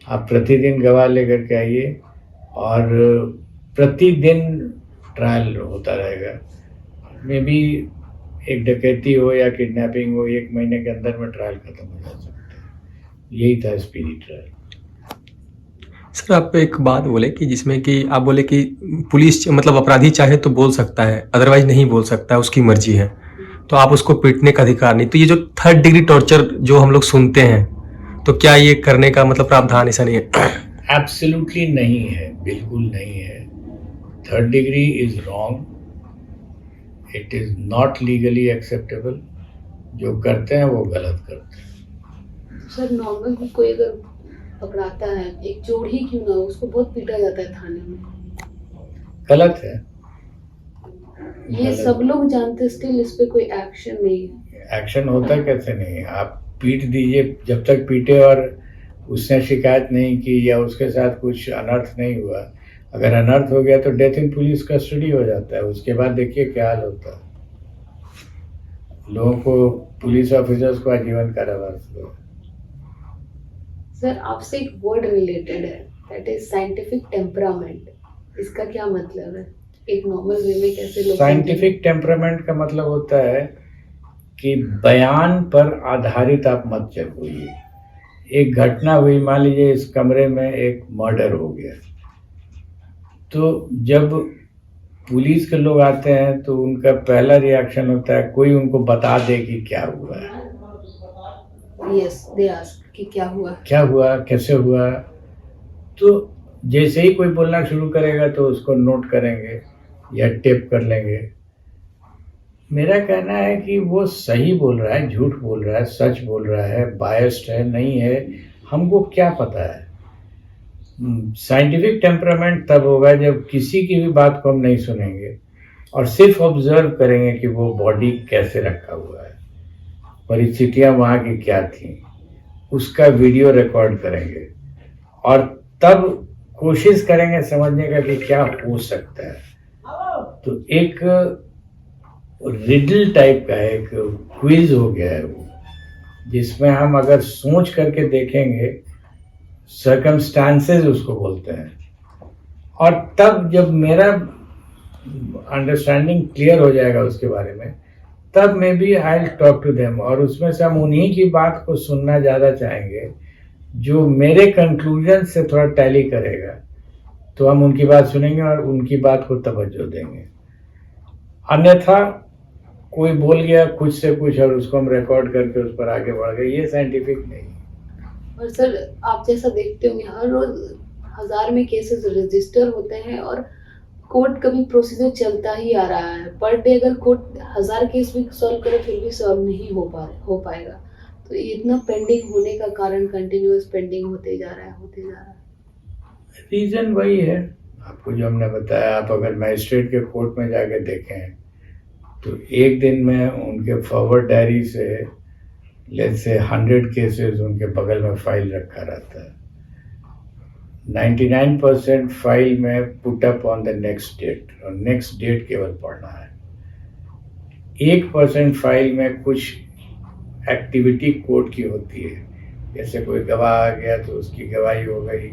आप प्रतिदिन गवाह लेकर के आइए और प्रतिदिन ट्रायल होता रहेगा। मे बी एक डकैती हो या किडनैपिंग हो, 1 महीने के अंदर में ट्रायल खत्म हो जा सकता है। यही था स्पीडी ट्रायल। सर आप एक बात बोले कि जिसमें कि आप बोले कि पुलिस मतलब अपराधी चाहे तो बोल सकता है, अदरवाइज नहीं बोल सकता है, उसकी मर्जी है, तो आप उसको पीटने का अधिकार नहीं। तो ये जो 3rd डिग्री टॉर्चर जो हम लोग सुनते हैं, तो क्या ये करने का मतलब प्रावधान ऐसा नहीं है? एब्सोल्युटली नहीं है, बिल्कुल नहीं है। 3rd degree is wrong, it is not legally acceptable. जो करते हैं वो गलत करते हैं। सर नॉर्मल कोई अगर पकड़ाता है, एक चोर ही क्यों ना हो, उसको बहुत पीटा जाता है थाने में, गलत है। ये गलत। सब लोग जानते, स्टिल इस पे कोई एक्शन नहीं है। एक्शन होता कैसे नहीं है? आप पीट दीजिए, जब तक पीटे और उसने शिकायत नहीं की या उसके साथ कुछ अनर्थ नहीं हुआ। अगर अनर्थ हो गया तो डेथ इन पुलिस कस्टडी हो जाता है, उसके बाद देखिए क्या हाल होता है। लोगों को, पुलिस ऑफिसर्स को आजीवन कारावास हुआ। सर आपसे एक वर्ड रिलेटेड है, दैट इज साइंटिफिक टेम्परामेंट, इसका क्या मतलब है? एक नॉर्मल वे में कैसे लोग साइंटिफिक टेम्परामेंट का मतलब होता है कि बयान पर आधारित आप मत चलिए। एक घटना हुई, मान लीजिए इस कमरे में एक मर्डर हो गया, तो जब पुलिस के लोग आते हैं तो उनका पहला रिएक्शन होता है कोई उनको बता दे कि क्या हुआ है। यस दे आस्क कि क्या हुआ, कैसे हुआ। तो जैसे ही कोई बोलना शुरू करेगा तो उसको नोट करेंगे या टेप कर लेंगे। मेरा कहना है कि वो सही बोल रहा है, झूठ बोल रहा है, सच बोल रहा है, बायस्ड है, नहीं है, हमको क्या पता है। साइंटिफिक टेम्परामेंट तब होगा जब किसी की भी बात को हम नहीं सुनेंगे और सिर्फ ऑब्जर्व करेंगे कि वो बॉडी कैसे रखा हुआ है, परिस्थितियाँ वहाँ की क्या थी, उसका वीडियो रिकॉर्ड करेंगे और तब कोशिश करेंगे समझने का कि क्या हो सकता है। तो एक रिडल टाइप का एक क्विज हो गया है वो, जिसमें हम अगर सोच करके देखेंगे, सर्कमस्टांसेस उसको बोलते हैं, और तब जब मेरा अंडरस्टैंडिंग क्लियर हो जाएगा उसके बारे में, तब may be I will talk to them, और उसमें से हम उन्हीं की बात को सुनना ज़्यादा चाहेंगे जो मेरे कंक्लूजन से थोड़ा टैली करेगा, तो हम उनकी बात सुनेंगे और उनकी बात को तवज्जो देंगे। अन्यथा कोई बोल गया कुछ से कुछ और उसको हम रिकॉर्ड करके उस पर आगे बढ़ गए, ये साइंटिफिक नहीं है। और सर आप जैसा देखते होंगे हर रोज 1000 में केसेस रजिस्टर होते हैं और कोर्ट का भी प्रोसीजर चलता ही आ रहा है। पर डे अगर कोर्ट 1000 केस भी सॉल्व करे फिर भी सॉल्व नहीं हो पाएगा। तो इतना पेंडिंग होने का कारण कंटिन्यूअस पेंडिंग होते जा रहा है। रीज़न वही है, आपको जो हमने बताया। आप अगर मजिस्ट्रेट के कोर्ट में जाके देखें तो एक दिन में उनके फॉरवर्ड डायरी से लेट्स से 100 केसेस उनके बगल में फाइल रखा रहता है। 99% फाइल में put up on the next date, और नेक्स्ट डेट केवल पढ़ना है। 1% फाइल में कुछ एक्टिविटी कोर्ट की होती है, जैसे कोई गवाह आ गया तो उसकी गवाही हो गई,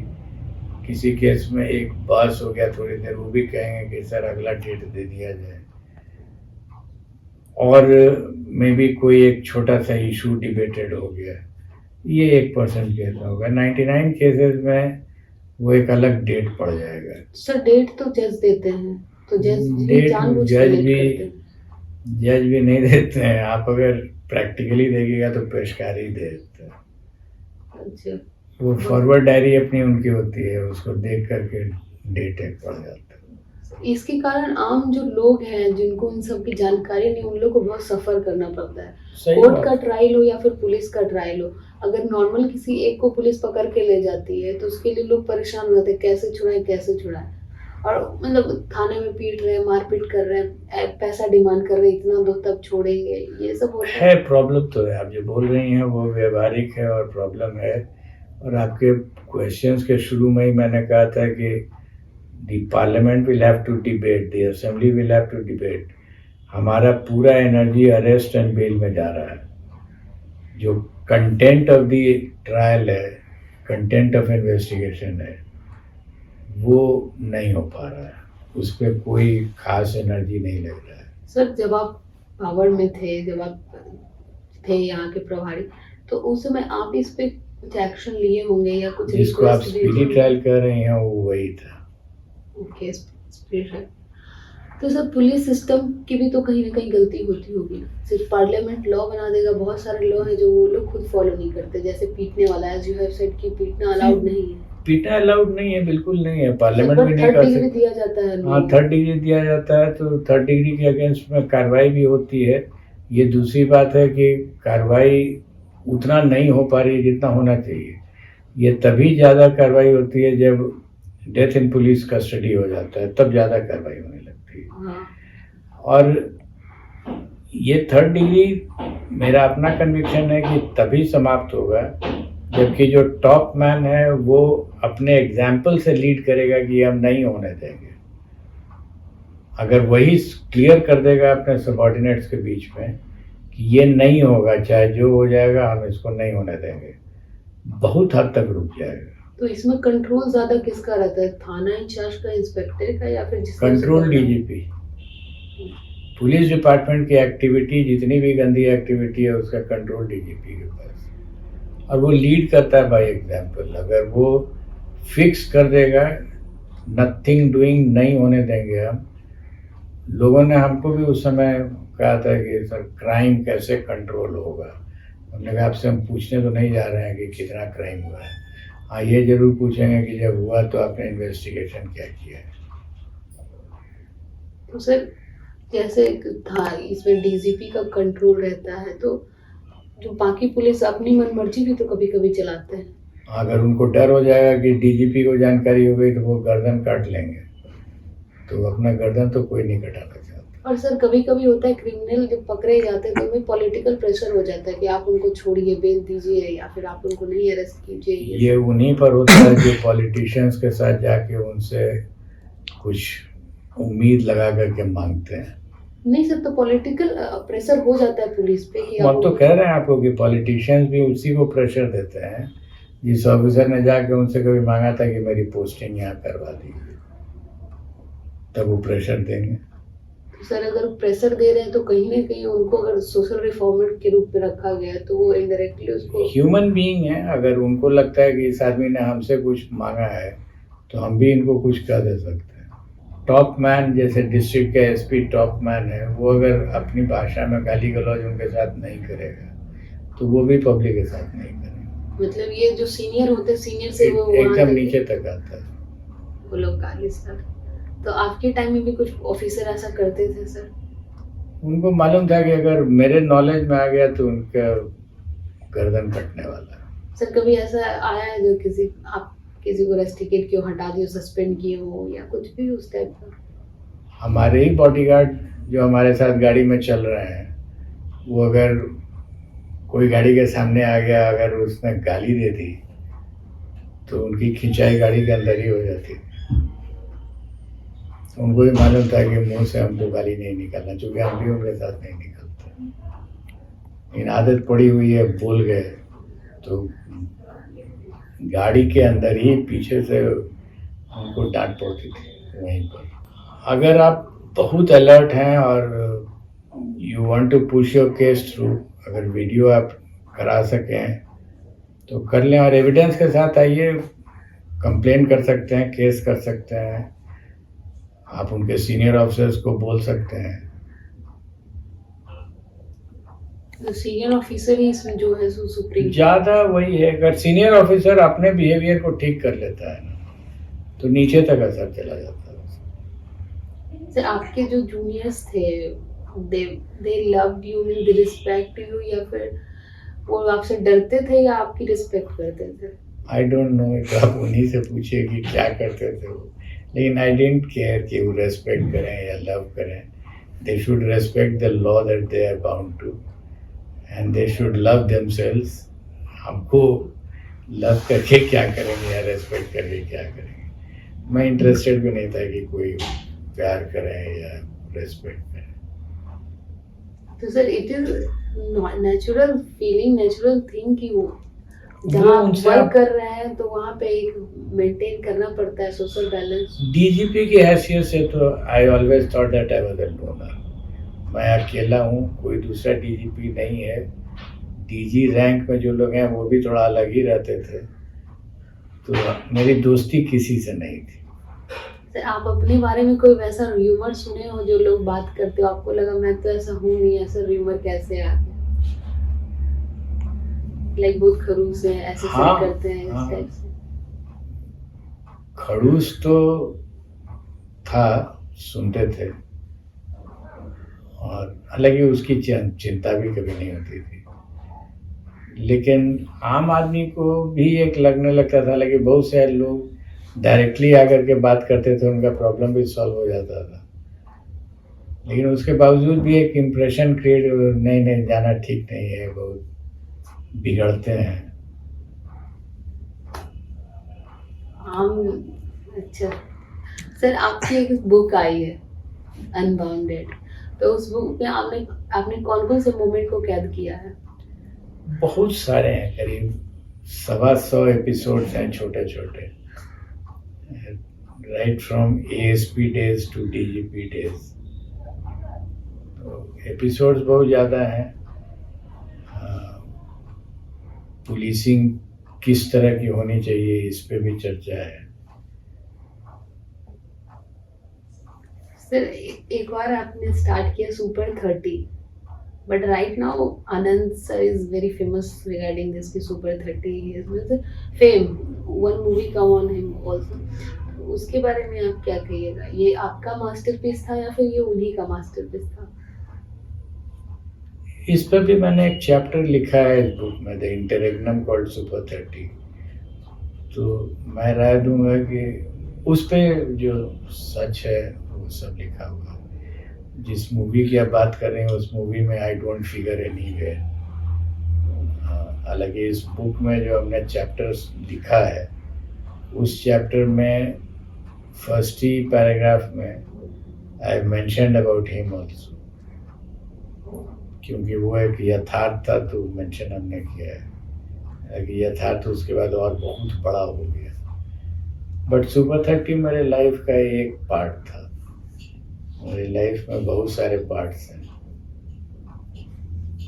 किसी केस में एक बहस हो गया थोड़ी देर, वो भी कहेंगे कि सर अगला डेट दे दिया जाए, और मे बी कोई एक छोटा सा इशू डिबेटेड हो गया, ये 1% केस होगा। 99 केसेस में वो एक अलग डेट पड़ जाएगा। सर डेट तो जज देते हैं, तो जज डेट जानबूझ के लेट करते हैं। जज भी नहीं देते हैं, आप अगर प्रैक्टिकली देखिएगा तो पेशकारी दे देते हैं। अच्छा, वो फॉरवर्ड डायरी अपनी उनकी होती है, उसको देख करके डेट एक पड़ जाता है। इसके कारण आम जो लोग हैं जिनको इन सब की जानकारी नहीं, उन लोग को बहुत सफर करना पड़ता है। सही कोर्ट बात। का ट्रायल हो या फिर पुलिस का ट्रायल हो, अगर नॉर्मल किसी एक को पुलिस पकड़ के ले जाती है तो उसके लिए लोग परेशान हो जाते हैं, कैसे छुड़ाएं। और मतलब थाने में पीट रहे हैं, मारपीट कर रहे हैं, पैसा डिमांड कर रहे हैं, इतना दो तब छोड़ेंगे, ये सब होता है। प्रॉब्लम तो है, आप जो बोल रही हैं वो व्यवहारिक है और प्रॉब्लम है। और आपके क्वेश्चंस के शुरू में ही मैंने कहा था कि the parliament will have to debate, the assembly will have to debate. हमारा पूरा एनर्जी अरेस्ट एंड बेल में जा रहा है। जो कंटेंट ऑफ द ट्रायल है, कंटेंट ऑफ इन्वेस्टिगेशन है, वो नहीं हो पा रहा है, उस पर कोई खास एनर्जी नहीं लग रहा है। सर जब आप पावर में थे, जब आप थे यहाँ के प्रभारी, तो उस समय आप इस पे कुछ एक्शन लिए होंगे या कुछ जिसको आप request दिए स्पीडी होंगे? ट्रायल कर रहे हैं वो वही था। Okay, speed trial. तो सर पुलिस सिस्टम की भी तो कहीं ना कहीं गलती होती होगी ना। सिर्फ पार्लियामेंट लॉ बना देगा, बहुत सारे लॉ है जो वो लोग खुद फॉलो नहीं करते, जैसे पीटने वाला, एज यू हैव सेड कि पीटना अलाउड नहीं है। पीटना अलाउड नहीं है, बिल्कुल नहीं है, पार्लियामेंट भी नहीं थर्ड कर डिग्री सकती। दिया जाता है। हाँ, 3rd डिग्री दिया जाता है, तो 3rd डिग्री के अगेंस्ट में कार्रवाई भी होती है। ये दूसरी बात है कि कार्रवाई उतना नहीं हो पा रही है जितना होना चाहिए। ये तभी ज़्यादा कार्रवाई होती है जब डेथ इन पुलिस कस्टडी हो जाता है, तब ज़्यादा कार्रवाई होने लगती है। हाँ, और ये 3rd डिग्री मेरा अपना कन्विक्शन है कि तभी समाप्त होगा जबकि जो टॉप मैन है वो अपने एग्जाम्पल से लीड करेगा कि हम नहीं होने देंगे। अगर वही क्लियर कर देगा अपने सबऑर्डिनेट्स के बीच में कि ये नहीं होगा, चाहे जो हो जाएगा हम इसको नहीं होने देंगे, बहुत हद तक रुक जाएगा। तो इसमें कंट्रोल ज्यादा किसका रहता है, थाना इंचार्ज का, इंस्पेक्टर का, या फिर जिसका कंट्रोल डीजीपी। पुलिस डिपार्टमेंट की एक्टिविटी, जितनी भी गंदी एक्टिविटी है, उसका कंट्रोल डीजीपी के पास, और वो लीड करता है बाय एग्जाम्पल। अगर वो फिक्स कर देगा नथिंग डूइंग, नहीं होने देंगे हम। लोगों ने हमको भी उस समय कहा था कि सर क्राइम कैसे कंट्रोल होगा। हमने कहा आपसे हम पूछने तो नहीं जा रहे हैं कि कितना क्राइम हुआ है, हाँ ये जरूर पूछेंगे कि जब हुआ तो आपने इन्वेस्टिगेशन क्या किया है। तो सर जैसे था इसमें डीजीपी का कंट्रोल रहता है, तो जो बाकी पुलिस अपनी मनमर्जी भी तो कभी कभी चलाते हैं। अगर उनको डर हो जाएगा कि डीजीपी को जानकारी हो गई तो वो गर्दन काट लेंगे, तो अपना गर्दन तो कोई नहीं कटाना चाहता। और सर कभी कभी होता है क्रिमिनल जब पकड़े जाते हैं तो उनमें पॉलिटिकल प्रेशर हो जाता है कि आप उनको छोड़िए, बेल दीजिए, या फिर आप उनको नहीं अरेस्ट कीजिए। ये उन्हीं पर होता है जो पॉलिटिशियंस के साथ जाके उनसे कुछ उम्मीद लगा करके मांगते हैं। नहीं सर, तो पॉलिटिकल प्रेशर हो जाता है पुलिस पे कि हम तो कह रहे हैं आपको कि पॉलिटिशियंस भी उसी को प्रेशर देते हैं। जिस ऑफिसर ने जाके उनसे कभी मांगा था कि मेरी पोस्टिंग यहाँ करवा दीजिए, तब वो प्रेशर देंगे। तो सर अगर प्रेशर दे रहे हैं तो कहीं ना कहीं उनको अगर सोशल रिफॉर्मर के रूप में रखा गया है तो वो इनडायरेक्टली उसको, ह्यूमन बीइंग है, अगर उनको लगता है कि इस आदमी ने हमसे कुछ मांगा है तो हम भी इनको कुछ कह दे सकते हैं। टॉप मैन, जैसे डिस्ट्रिक्ट के एसपी टॉप मैन है, वो अगर अपनी भाषा में गाली गलौज उनके साथ नहीं करेगा तो वो भी पब्लिक के साथ नहीं करेगा। मतलब ये जो सीनियर होते हैं, सीनियर से वो एकदम नीचे तक आता है वो लोग गाली। सर तो आपके टाइम में भी कुछ ऑफिसर ऐसा करते थे सर? उनको मालूम था कि अगर मेरे नॉलेज में आ गया तो उनका गर्दन कटने वाला है। सर कभी ऐसा आया है जो आप किसी को रेस्ट्रिकेट किए हो, हटा दिए, सस्पेंड किए हो, या कुछ भी उस टाइप का? हमारे ही बॉडीगार्ड जो हमारे साथ गाड़ी में चल रहे हैं, वो अगर कोई गाड़ी के सामने आ गया, अगर उसने गाली दे दी तो उनकी खिंचाई गाड़ी के अंदर ही हो जाती थी। उनको भी मालूम था कि मुंह से हमको गाली नहीं निकालना, चूंकि हम भी उनके साथ नहीं निकलते, लेकिन आदत पड़ी हुई है, बोल गए तो गाड़ी के अंदर ही पीछे से उनको डांट पड़ती थी वहीं पर। अगर आप बहुत अलर्ट हैं और you want to push your case through, अगर वीडियो आप करा सकें तो कर लें, और एविडेंस के साथ आइए, कंप्लेन कर सकते हैं, केस कर सकते हैं, आप उनके सीनियर ऑफिसर्स को बोल सकते हैं। सीनियर ऑफिसर ही इसमें जो है सुप्रीम ज़्यादा वही है, अगर सीनियर ऑफिसर अपने बिहेवियर को ठीक कर लेता है ना, तो नीचे तक असर चला जाता है। सर आपके जो जूनियर्स थे, they loved you, they respect you, या फिर वो आपसे डरते थे या आपकी रिस्पेक्ट करते थे? आई डोंट नो, तो आप उन्हीं से पूछिए कि क्या करते थे वो, लेकिन आई डेंट केयर कि वो रेस्पेक्ट करें या लव करें। They should respect the law that they are bound to, and they should love themselves. हमको लव करके क्या करेंगे या रेस्पेक्ट करके क्या करेंगे? मैं इंटरेस्टेड भी नहीं था कि कोई प्यार करे या रेस्पेक्ट करे। तो sir it is natural feeling, natural thing कि वो जहाँ वो आप उनसे वर्क आप कर रहे हैं तो वहाँ पे एक मेंटेन करना पड़ता है सोशल बैलेंस। डीजीपी की हैसियत से तो I always thought that I was a loner. मैं अकेला हूँ, कोई दूसरा डीजीपी नहीं है। डीजी रैंक में जो लोग हैं वो भी थोड़ा अलग ही रहते थे, तो मेरी दोस्ती किसी से नहीं थी। सर आप अपने बारे में कोई वैसा र्यूमर सुने हो जो लोग बात करते हो, आपको लगा मैं तो ऐसा हूँ नहीं, ऐसा र्यूमर कैसे आ गया? लाइक बहुत खड़ूस है, ऐसे हाँ, करते हैं इस हाँ। टाइप से। खड़ूस तो था, सुनते थे, और हालांकि उसकी चिंता भी कभी नहीं होती थी, लेकिन आम आदमी को भी एक लगने लगता था। लेकिन बहुत से लोग डायरेक्टली आकर के बात करते थे, उनका प्रॉब्लम भी सॉल्व हो जाता था, लेकिन उसके बावजूद भी एक इम्प्रेशन क्रिएट, नहीं जाना ठीक नहीं है, बहुत बिगड़ते हैं। अच्छा सर, आपकी एक बुक आई है अनबाउंडेड, तो उस बुक में आपने कौन कौन से मोमेंट को कैद किया है? बहुत सारे हैं, करीब 125 एपिसोड्स हैं, छोटे छोटे, right from ASP days to DGP days. तो एपिसोड्स बहुत ज़्यादा हैं। पुलिसिंग किस तरह की होनी चाहिए, इस पे भी चर्चा है। सर एक बार आपने स्टार्ट किया super 30, but right now Anand sir is very famous regarding this की super 30 fame, one movie come on him also. उसके बारे में आप क्या कहिएगा? ये आपका मास्टरपीस था या फिर ये उन्हीं का मास्टरपीस था? इस पर भी मैंने एक चैप्टर लिखा है इस बुक में, द इंटररेग्नम कॉल्ड सुपर 30। तो मैं राय दूंगा कि उस पे जो सच है वो सब लिखा हुआ है। जिस मूवी की आप बात कर रहे हैं उस मूवी में आई डोंट फिगर एनीवेयर। हालांकि इस बुक में जो हमने चैप्टर्स लिखा है, उस चैप्टर में फर्स्ट ही पैराग्राफ में I mentioned about him also, क्योंकि वो एक यथार्थ था तो मेंशन हमने किया है कि यथार्थ उसके बाद और बहुत बड़ा हो गया। बट सुपर 30 मेरे लाइफ का एक पार्ट था। मेरी लाइफ में बहुत सारे पार्ट्स हैं।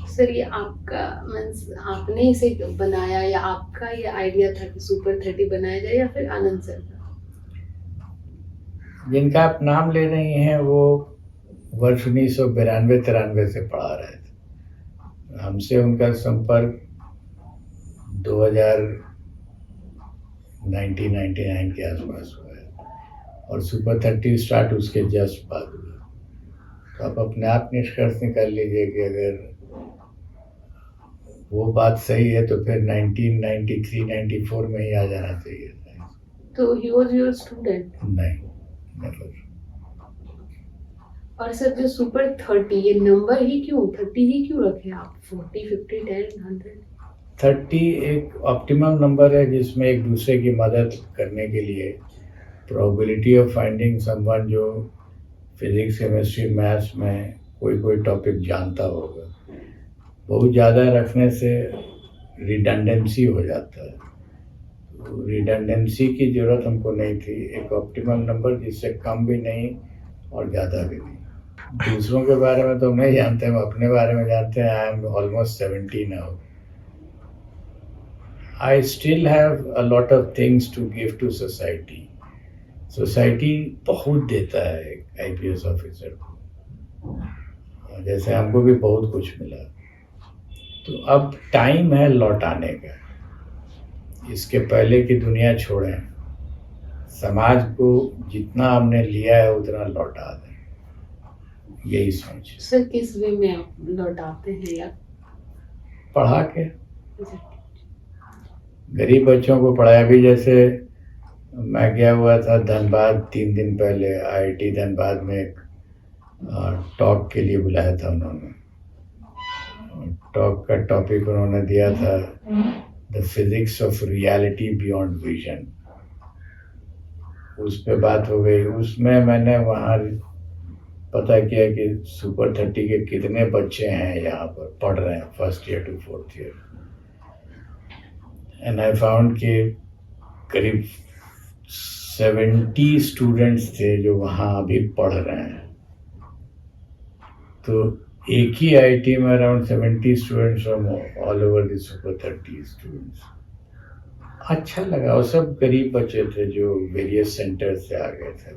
सर ये आपका मीन्स आपने इसे बनाया या आपका ये आइडिया था कि सुपर 30 बनाया जाए, या फिर आनंद सर का? जिनका आप नाम ले रही हैं वो वर्ष 1992-93 से पढ़ा रहे थे। हमसे उनका संपर्क 1999 के आसपास हुआ है, और सुपर 30 स्टार्ट उसके जस्ट बाद हुआ। तो आप अपने आप निष्कर्ष निकाल लीजिए कि अगर वो बात सही है तो फिर 1993-94 में ही आ जाना चाहिए था। तो ही वाज योर स्टूडेंट? नहीं, नेवर। और सर जो सुपर 30 ये नंबर ही क्यों 30 ही क्यों रखे आप 40 50 10 100? 30 एक ऑप्टिमम नंबर है जिसमें एक दूसरे की मदद करने के लिए प्रोबेबिलिटी ऑफ फाइंडिंग समवन जो फिजिक्स केमिस्ट्री मैथ्स में कोई टॉपिक जानता होगा, बहुत ज़्यादा रखने से रिडंडेंसी हो जाता है। रिडंडेंसी की ज़रूरत हमको नहीं थी, एक ऑप्टिमम नंबर जिससे कम भी नहीं और ज़्यादा भी नहीं। दूसरों के बारे में तो हम नहीं जानते, हम अपने बारे में जानते हैं। I am almost 70 now. I still have a lot of things to give to society. Society बहुत देता है IPS ऑफिसर को, जैसे हमको भी बहुत कुछ मिला। तो अब टाइम है लौटाने का, इसके पहले की दुनिया छोड़ें, समाज को जितना हमने लिया है उतना लौटा दें, यही सोच। सर किस वे में आप लौटाते हैं या पढ़ा के गरीब बच्चों को पढ़ाया भी। जैसे मैं गया हुआ था धनबाद 3 दिन पहले, IIT धनबाद में एक टॉक के लिए बुलाया था उन्होंने। टॉक का टॉपिक उन्होंने दिया था the physics of reality beyond vision. उस पे बात हो गई। उसमें मैंने वहाँ पता किया कि सुपर 30 के कितने बच्चे हैं यहाँ पर पढ़ रहे हैं first year to fourth year. And I found कि करीब 70 स्टूडेंट्स थे जो वहाँ अभी पढ़ रहे हैं। तो एक ही IIT में around 70 students from all over the super 30 students. अच्छा लगा। और सब गरीब बच्चे थे जो वेरियस सेंटर से आ गए थे।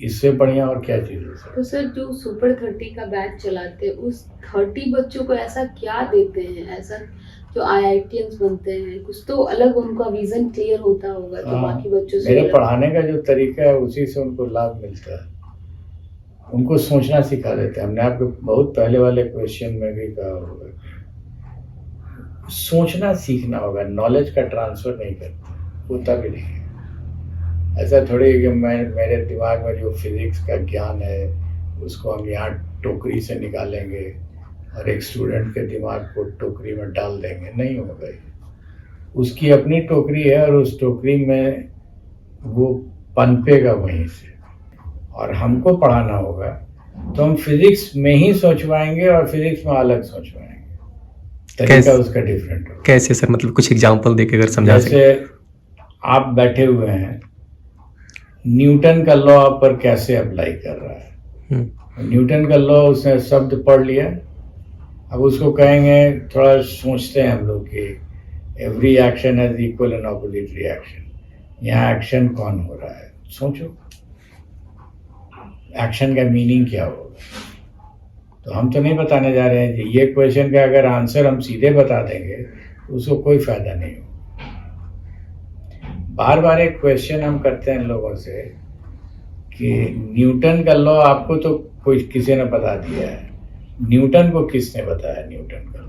इससे बढ़िया और क्या चीज़ है सर? तो सर जो सुपर 30 का बैच चलाते हैं उस 30 बच्चों को ऐसा क्या देते हैं ऐसा जो IITians बनते हैं? कुछ तो अलग उनका विजन क्लियर होता होगा तो बाकी बच्चों से मेरे अलग। पढ़ाने का जो तरीका है उसी से उनको लाभ मिलता है। उनको सोचना सिखा देते हैं। हमने आपको बहुत पहले वाले क्वेश्चन में भी कहा होगा, सोचना सीखना होगा। नॉलेज का ट्रांसफर नहीं करते, होता भी नहीं है। ऐसा थोड़ी कि मेरे दिमाग में जो फिजिक्स का ज्ञान है उसको हम यहाँ टोकरी से निकालेंगे और एक स्टूडेंट के दिमाग को टोकरी में डाल देंगे, नहीं होगा ये। उसकी अपनी टोकरी है और उस टोकरी में वो पनपेगा वहीं से। और हमको पढ़ाना होगा तो हम फिजिक्स में ही सोचवाएंगे और फिजिक्स में अलग सोचवाएंगे। तरीका उसका डिफरेंट होगा। कैसे सर, मतलब कुछ एग्जांपल देके अगर समझा सकें। जैसे आप बैठे हुए हैं, न्यूटन का लॉ आप पर कैसे अप्लाई कर रहा है? न्यूटन का लॉ उसने शब्द पढ़ लिया। अब उसको कहेंगे, थोड़ा सोचते हैं हम लोग कि every action has equal and opposite reaction. यहाँ एक्शन कौन हो रहा है? सोचो, एक्शन का मीनिंग क्या होगा? तो हम तो नहीं बताने जा रहे हैं कि ये क्वेश्चन का अगर आंसर हम सीधे बता देंगे तो उसको कोई फायदा नहीं होगा। बार बार एक क्वेश्चन हम करते हैं लोगों से कि न्यूटन का लॉ आपको तो कोई किसी ने बता दिया है, न्यूटन को किसने बताया न्यूटन का लॉ?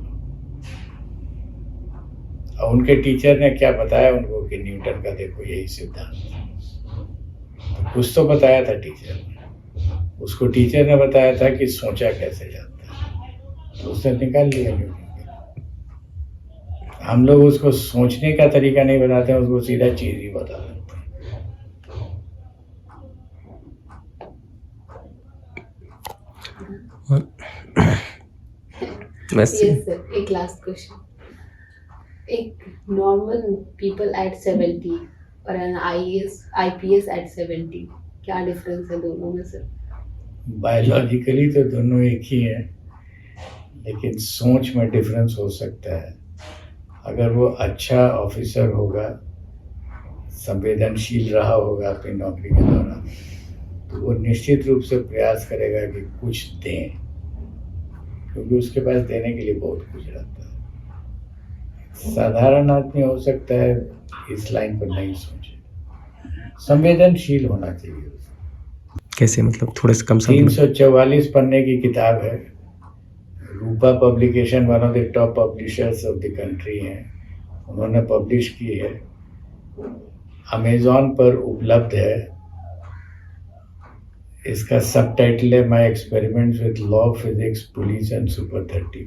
और उनके टीचर ने क्या बताया उनको कि न्यूटन का देखो यही सिद्धांत। तो कुछ तो बताया था टीचर ने। उसको टीचर ने बताया था कि सोचा कैसे जाता है, तो उसने निकाल लिया न्यूटन का। हम लोग उसको सोचने का तरीका नहीं बताते हैं, उसको सीधा चीज ही बता देते हैं। Yes, sir. एक लास्ट क्वेश्चन। एक नॉर्मल पीपल एट 70 और एन IPS एट 70, क्या डिफरेंस है दोनों में सर? बायोलॉजिकली तो दोनों एक ही हैं, लेकिन सोच में डिफरेंस हो सकता है। अगर वो अच्छा ऑफिसर होगा, संवेदनशील रहा होगा अपनी नौकरी के दौरान, तो वो निश्चित रूप से प्रयास करेगा कि कुछ दें, क्योंकि उसके पास देने के लिए बहुत कुछ रहता है। साधारण आदमी हो सकता है इस लाइन पर नहीं सोचे, संवेदनशील होना चाहिए। कैसे, मतलब थोड़े से कम समय? 344 पन्ने की किताब है। Rupa publication one of the top publishers of the country हैं, उन्होंने पब्लिश की है। अमेज़ॉन पर उपलब्ध है। इसका सब टाइटल है my experiments with law, physics, police and super 30।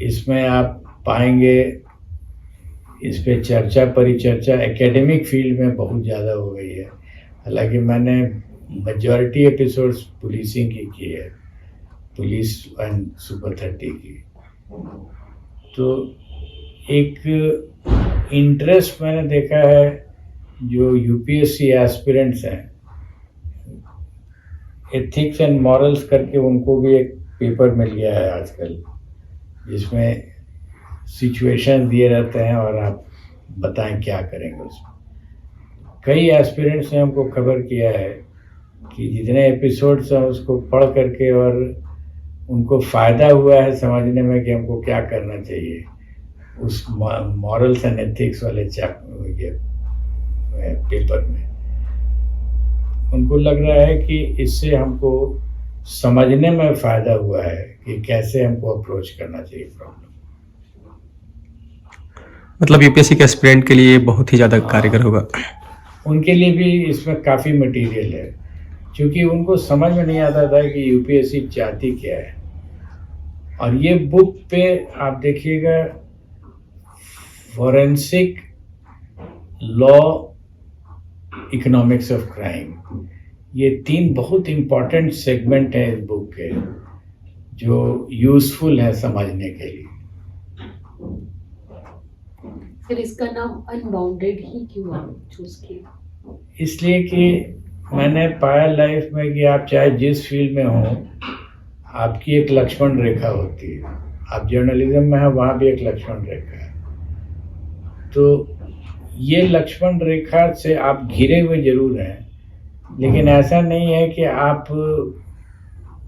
इसमें आप पाएंगे, इस पे चर्चा परिचर्चा एकेडमिक फील्ड में बहुत ज़्यादा हो गई है। हालांकि मैंने मेजॉरिटी एपिसोड्स पुलिसिंग की है, पुलिस एंड सुपर 30 की। तो एक इंटरेस्ट मैंने देखा है, जो यूपीएससी एस्पिरेंट्स हैं, एथिक्स एंड मॉरल्स करके उनको भी एक पेपर मिल गया है आजकल, जिसमें सिचुएशन दिए रहते हैं और आप बताएं क्या करेंगे उसमें। कई एस्पिरेंट्स ने हमको खबर किया है कि जितने एपिसोड्स हैं उसको पढ़ करके और उनको फ़ायदा हुआ है समझने में कि हमको क्या करना चाहिए उस मॉरल्स एंड एथिक्स वाले पेपर में। उनको लग रहा है कि इससे हमको समझने में फ़ायदा हुआ है कि कैसे हमको अप्रोच करना चाहिए प्रॉब्लम। मतलब यूपीएससी के एस्पिरेंट के लिए बहुत ही ज़्यादा कारगर होगा। उनके लिए भी इसमें काफ़ी मटेरियल है, क्योंकि उनको समझ में नहीं आता था कि यूपीएससी चाहती क्या है। और ये बुक पे आप देखिएगा, forensic law, economics of crime, ये 3 बहुत इम्पॉर्टेंट सेगमेंट हैं इस बुक के, जो यूज़फुल है समझने के लिए। फिर इसका नाम अनबाउंडेड ही क्यों आप चूज किया? इसलिए कि मैंने पाया लाइफ में कि आप चाहे जिस फील्ड में हो, आपकी एक लक्ष्मण रेखा होती है। आप जर्नलिज्म में हैं, वहाँ भी एक लक्ष्मण रेखा है। तो ये लक्ष्मण रेखा से आप घिरे हुए जरूर हैं, लेकिन ऐसा नहीं है कि आप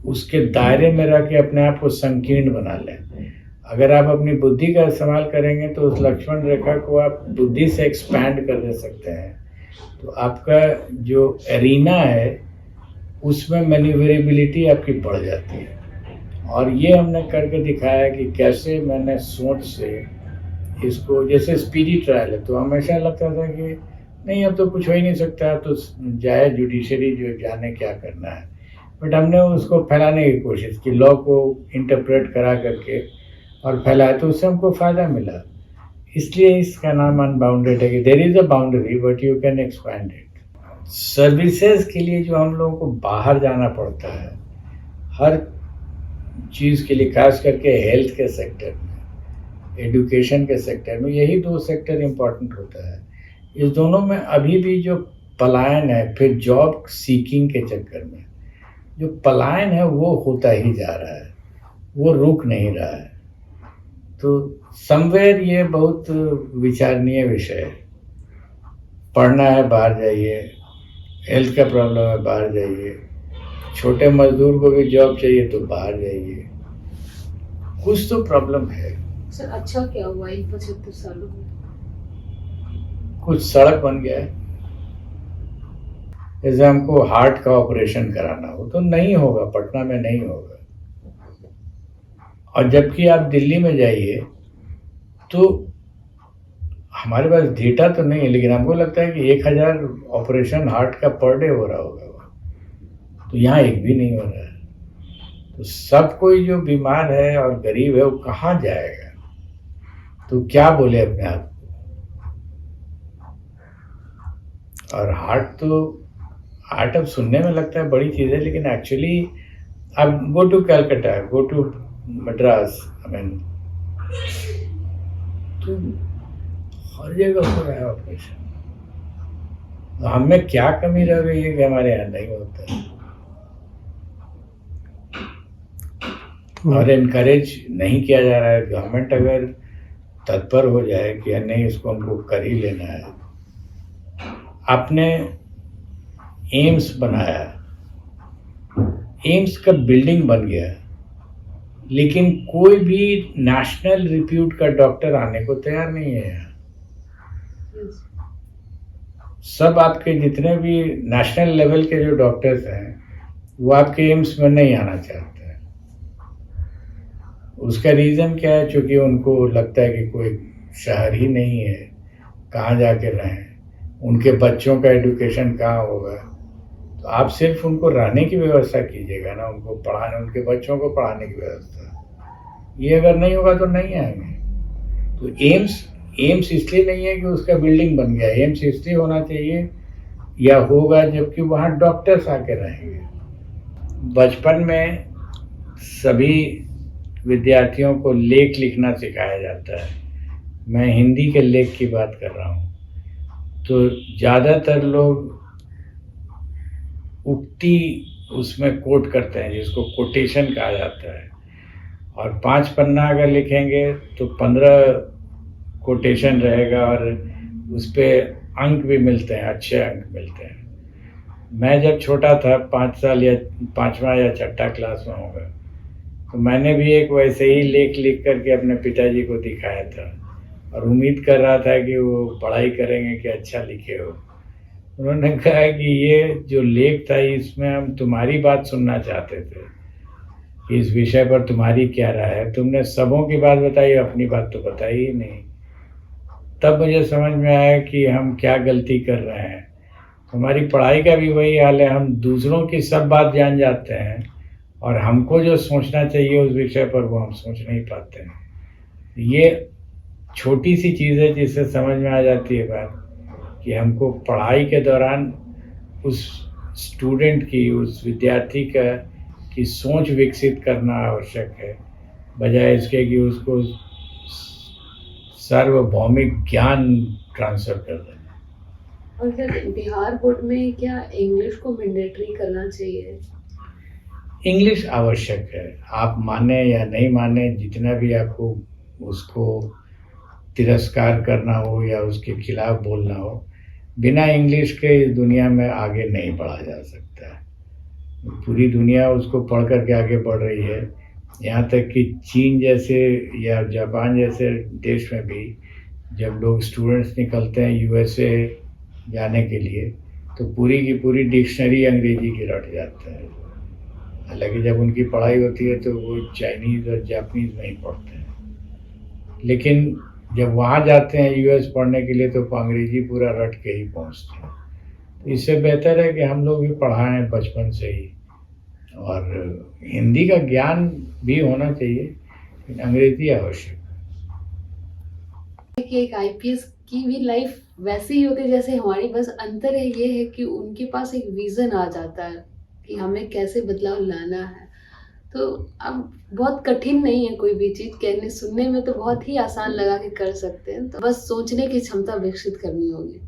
उसके दायरे में रह के अपने आप को संकीर्ण बना लें। अगर आप अपनी बुद्धि का इस्तेमाल करेंगे तो उस लक्ष्मण रेखा को आप बुद्धि से एक्सपैंड कर दे सकते हैं। तो आपका जो एरिना है उसमें मैन्यूवरेबिलिटी आपकी बढ़ जाती है। और ये हमने करके दिखाया कि कैसे मैंने सोच से इसको, जैसे स्पीडी ट्रायल है तो हमेशा लगता था कि नहीं अब तो कुछ हो ही नहीं सकता, तो जाए जुडिशरी जो जाने क्या करना है। बट हमने उसको फैलाने की कोशिश की, लॉ को इंटरप्रेट करा करके और फैलाया, तो उससे हमको फ़ायदा मिला। इसलिए इसका नाम अनबाउंडेड है कि there is a boundary but you can expand it. Services के लिए जो हम लोगों को बाहर जाना पड़ता है हर चीज़ के लिए, खास करके हेल्थ के सेक्टर में, एजुकेशन के सेक्टर में, यही 2 सेक्टर इम्पॉर्टेंट होता है। इस दोनों में अभी भी जो पलायन है, फिर जॉब सीकिंग के चक्कर में जो पलायन है वो होता ही जा रहा है, वो रुक नहीं रहा है। तो समवेयर ये बहुत विचारणीय विषय है। पढ़ना है बाहर जाइए, हेल्थ का प्रॉब्लम है बाहर जाइए, छोटे मजदूर को भी जॉब चाहिए तो बाहर जाइए, कुछ तो प्रॉब्लम है। सर अच्छा क्या हुआ इन 75 सालों में? कुछ सड़क बन गया है। जैसे हमको हार्ट का ऑपरेशन कराना हो तो नहीं होगा, पटना में नहीं होगा। और जबकि आप दिल्ली में जाइए तो हमारे पास डेटा तो नहीं है, लेकिन हमको लगता है कि 1000 ऑपरेशन हार्ट का पर डे हो रहा होगा, तो यहाँ एक भी नहीं हो रहा है। तो सब कोई जो बीमार है और गरीब है वो कहाँ जाएगा? तो क्या बोले अपने आप को। और हार्ट अब सुनने में लगता है बड़ी चीज़ है, लेकिन एक्चुअली अब go to Calcutta, go to Madras, तो हर जगह हो रहा है ऑपरेशन। तो हमें क्या कमी रह गई है कि हमारे यहाँ नहीं होता है? और इनकरेज नहीं किया जा रहा है। गवर्नमेंट अगर तत्पर हो जाए कि नहीं इसको हमको कर ही लेना है। आपने एम्स बनाया, एम्स का बिल्डिंग बन गया, लेकिन कोई भी नेशनल रिप्यूट का डॉक्टर आने को तैयार नहीं है यहाँ। सब आपके जितने भी नेशनल लेवल के जो डॉक्टर्स हैं वो आपके एम्स में नहीं आना चाहते हैं। उसका रीज़न क्या है? चूँकि उनको लगता है कि कोई शहर ही नहीं है, कहाँ जाके रहें। उनके बच्चों का एजुकेशन कहाँ होगा। तो आप सिर्फ उनको रहने की व्यवस्था कीजिएगा ना, उनको पढ़ाने, उनके बच्चों को पढ़ाने की व्यवस्था। ये अगर नहीं होगा तो नहीं आएंगे। तो एम्स इसलिए नहीं है कि उसका बिल्डिंग बन गया, एम्स इसलिए होना चाहिए या होगा जबकि वहाँ डॉक्टर्स आके रहेंगे। बचपन में सभी विद्यार्थियों को लेख लिखना सिखाया जाता है। मैं हिंदी के लेख की बात कर रहा हूँ। तो ज़्यादातर लोग उक्ति उसमें कोट करते हैं, जिसको कोटेशन कहा जाता है। और 5 पन्ना अगर लिखेंगे तो 15 कोटेशन रहेगा और उस पर अंक भी मिलते हैं, अच्छे अंक मिलते हैं। मैं जब छोटा था, 5 साल या 5वां या 6ठा क्लास में होगा, तो मैंने भी एक वैसे ही लेख लिख करके अपने पिताजी को दिखाया था और उम्मीद कर रहा था कि वो पढ़ाई करेंगे कि अच्छा लिखे हो। उन्होंने कहा कि ये जो लेख था इसमें हम तुम्हारी बात सुनना चाहते थे, इस विषय पर तुम्हारी क्या राय है, तुमने सबों की बात बताई, अपनी बात तो बताई ही नहीं। तब मुझे समझ में आया कि हम क्या गलती कर रहे हैं। हमारी पढ़ाई का भी वही हाल है, हम दूसरों की सब बात जान जाते हैं और हमको जो सोचना चाहिए उस विषय पर वो हम सोच नहीं पाते हैं। ये छोटी सी चीज़ है जिससे समझ में आ जाती है बात कि हमको पढ़ाई के दौरान उस स्टूडेंट की, उस विद्यार्थी की सोच विकसित करना आवश्यक है, बजाय इसके कि उसको सार्वभौमिक ज्ञान ट्रांसफ़र कर देना। और सर बिहार बोर्ड में क्या इंग्लिश को मैंडेटरी करना चाहिए? इंग्लिश आवश्यक है, आप माने या नहीं माने, जितना भी आपको उसको तिरस्कार करना हो या उसके खिलाफ बोलना हो, बिना इंग्लिश के इस दुनिया में आगे नहीं बढ़ा जा सकता है। पूरी दुनिया उसको पढ़ कर के आगे बढ़ रही है। यहाँ तक कि चीन जैसे या जापान जैसे देश में भी जब लोग स्टूडेंट्स निकलते हैं यूएसए जाने के लिए, तो पूरी की पूरी डिक्शनरी अंग्रेजी की रट जाते हैं। हालांकि जब उनकी पढ़ाई होती है तो वो चाइनीज़ और जापानीज़ में ही पढ़ते हैं, लेकिन जब वहाँ जाते हैं यूएस पढ़ने के लिए तो अंग्रेजी पूरा रट के ही पहुँचते हैं। तो इससे बेहतर है कि हम लोग भी पढ़ाएं बचपन से ही, और हिंदी का ज्ञान भी होना चाहिए, लेकिन अंग्रेजी आवश्यक है। कि एक आईपीएस की भी लाइफ वैसे ही होती है जैसे हमारी, बस अंतर है ये है कि उनके पास एक विज़न आ जाता है कि हमें कैसे बदलाव लाना है। तो अब बहुत कठिन नहीं है कोई भी चीज़, कहने सुनने में तो बहुत ही आसान लगा कि कर सकते हैं, तो बस सोचने की क्षमता विकसित करनी होगी।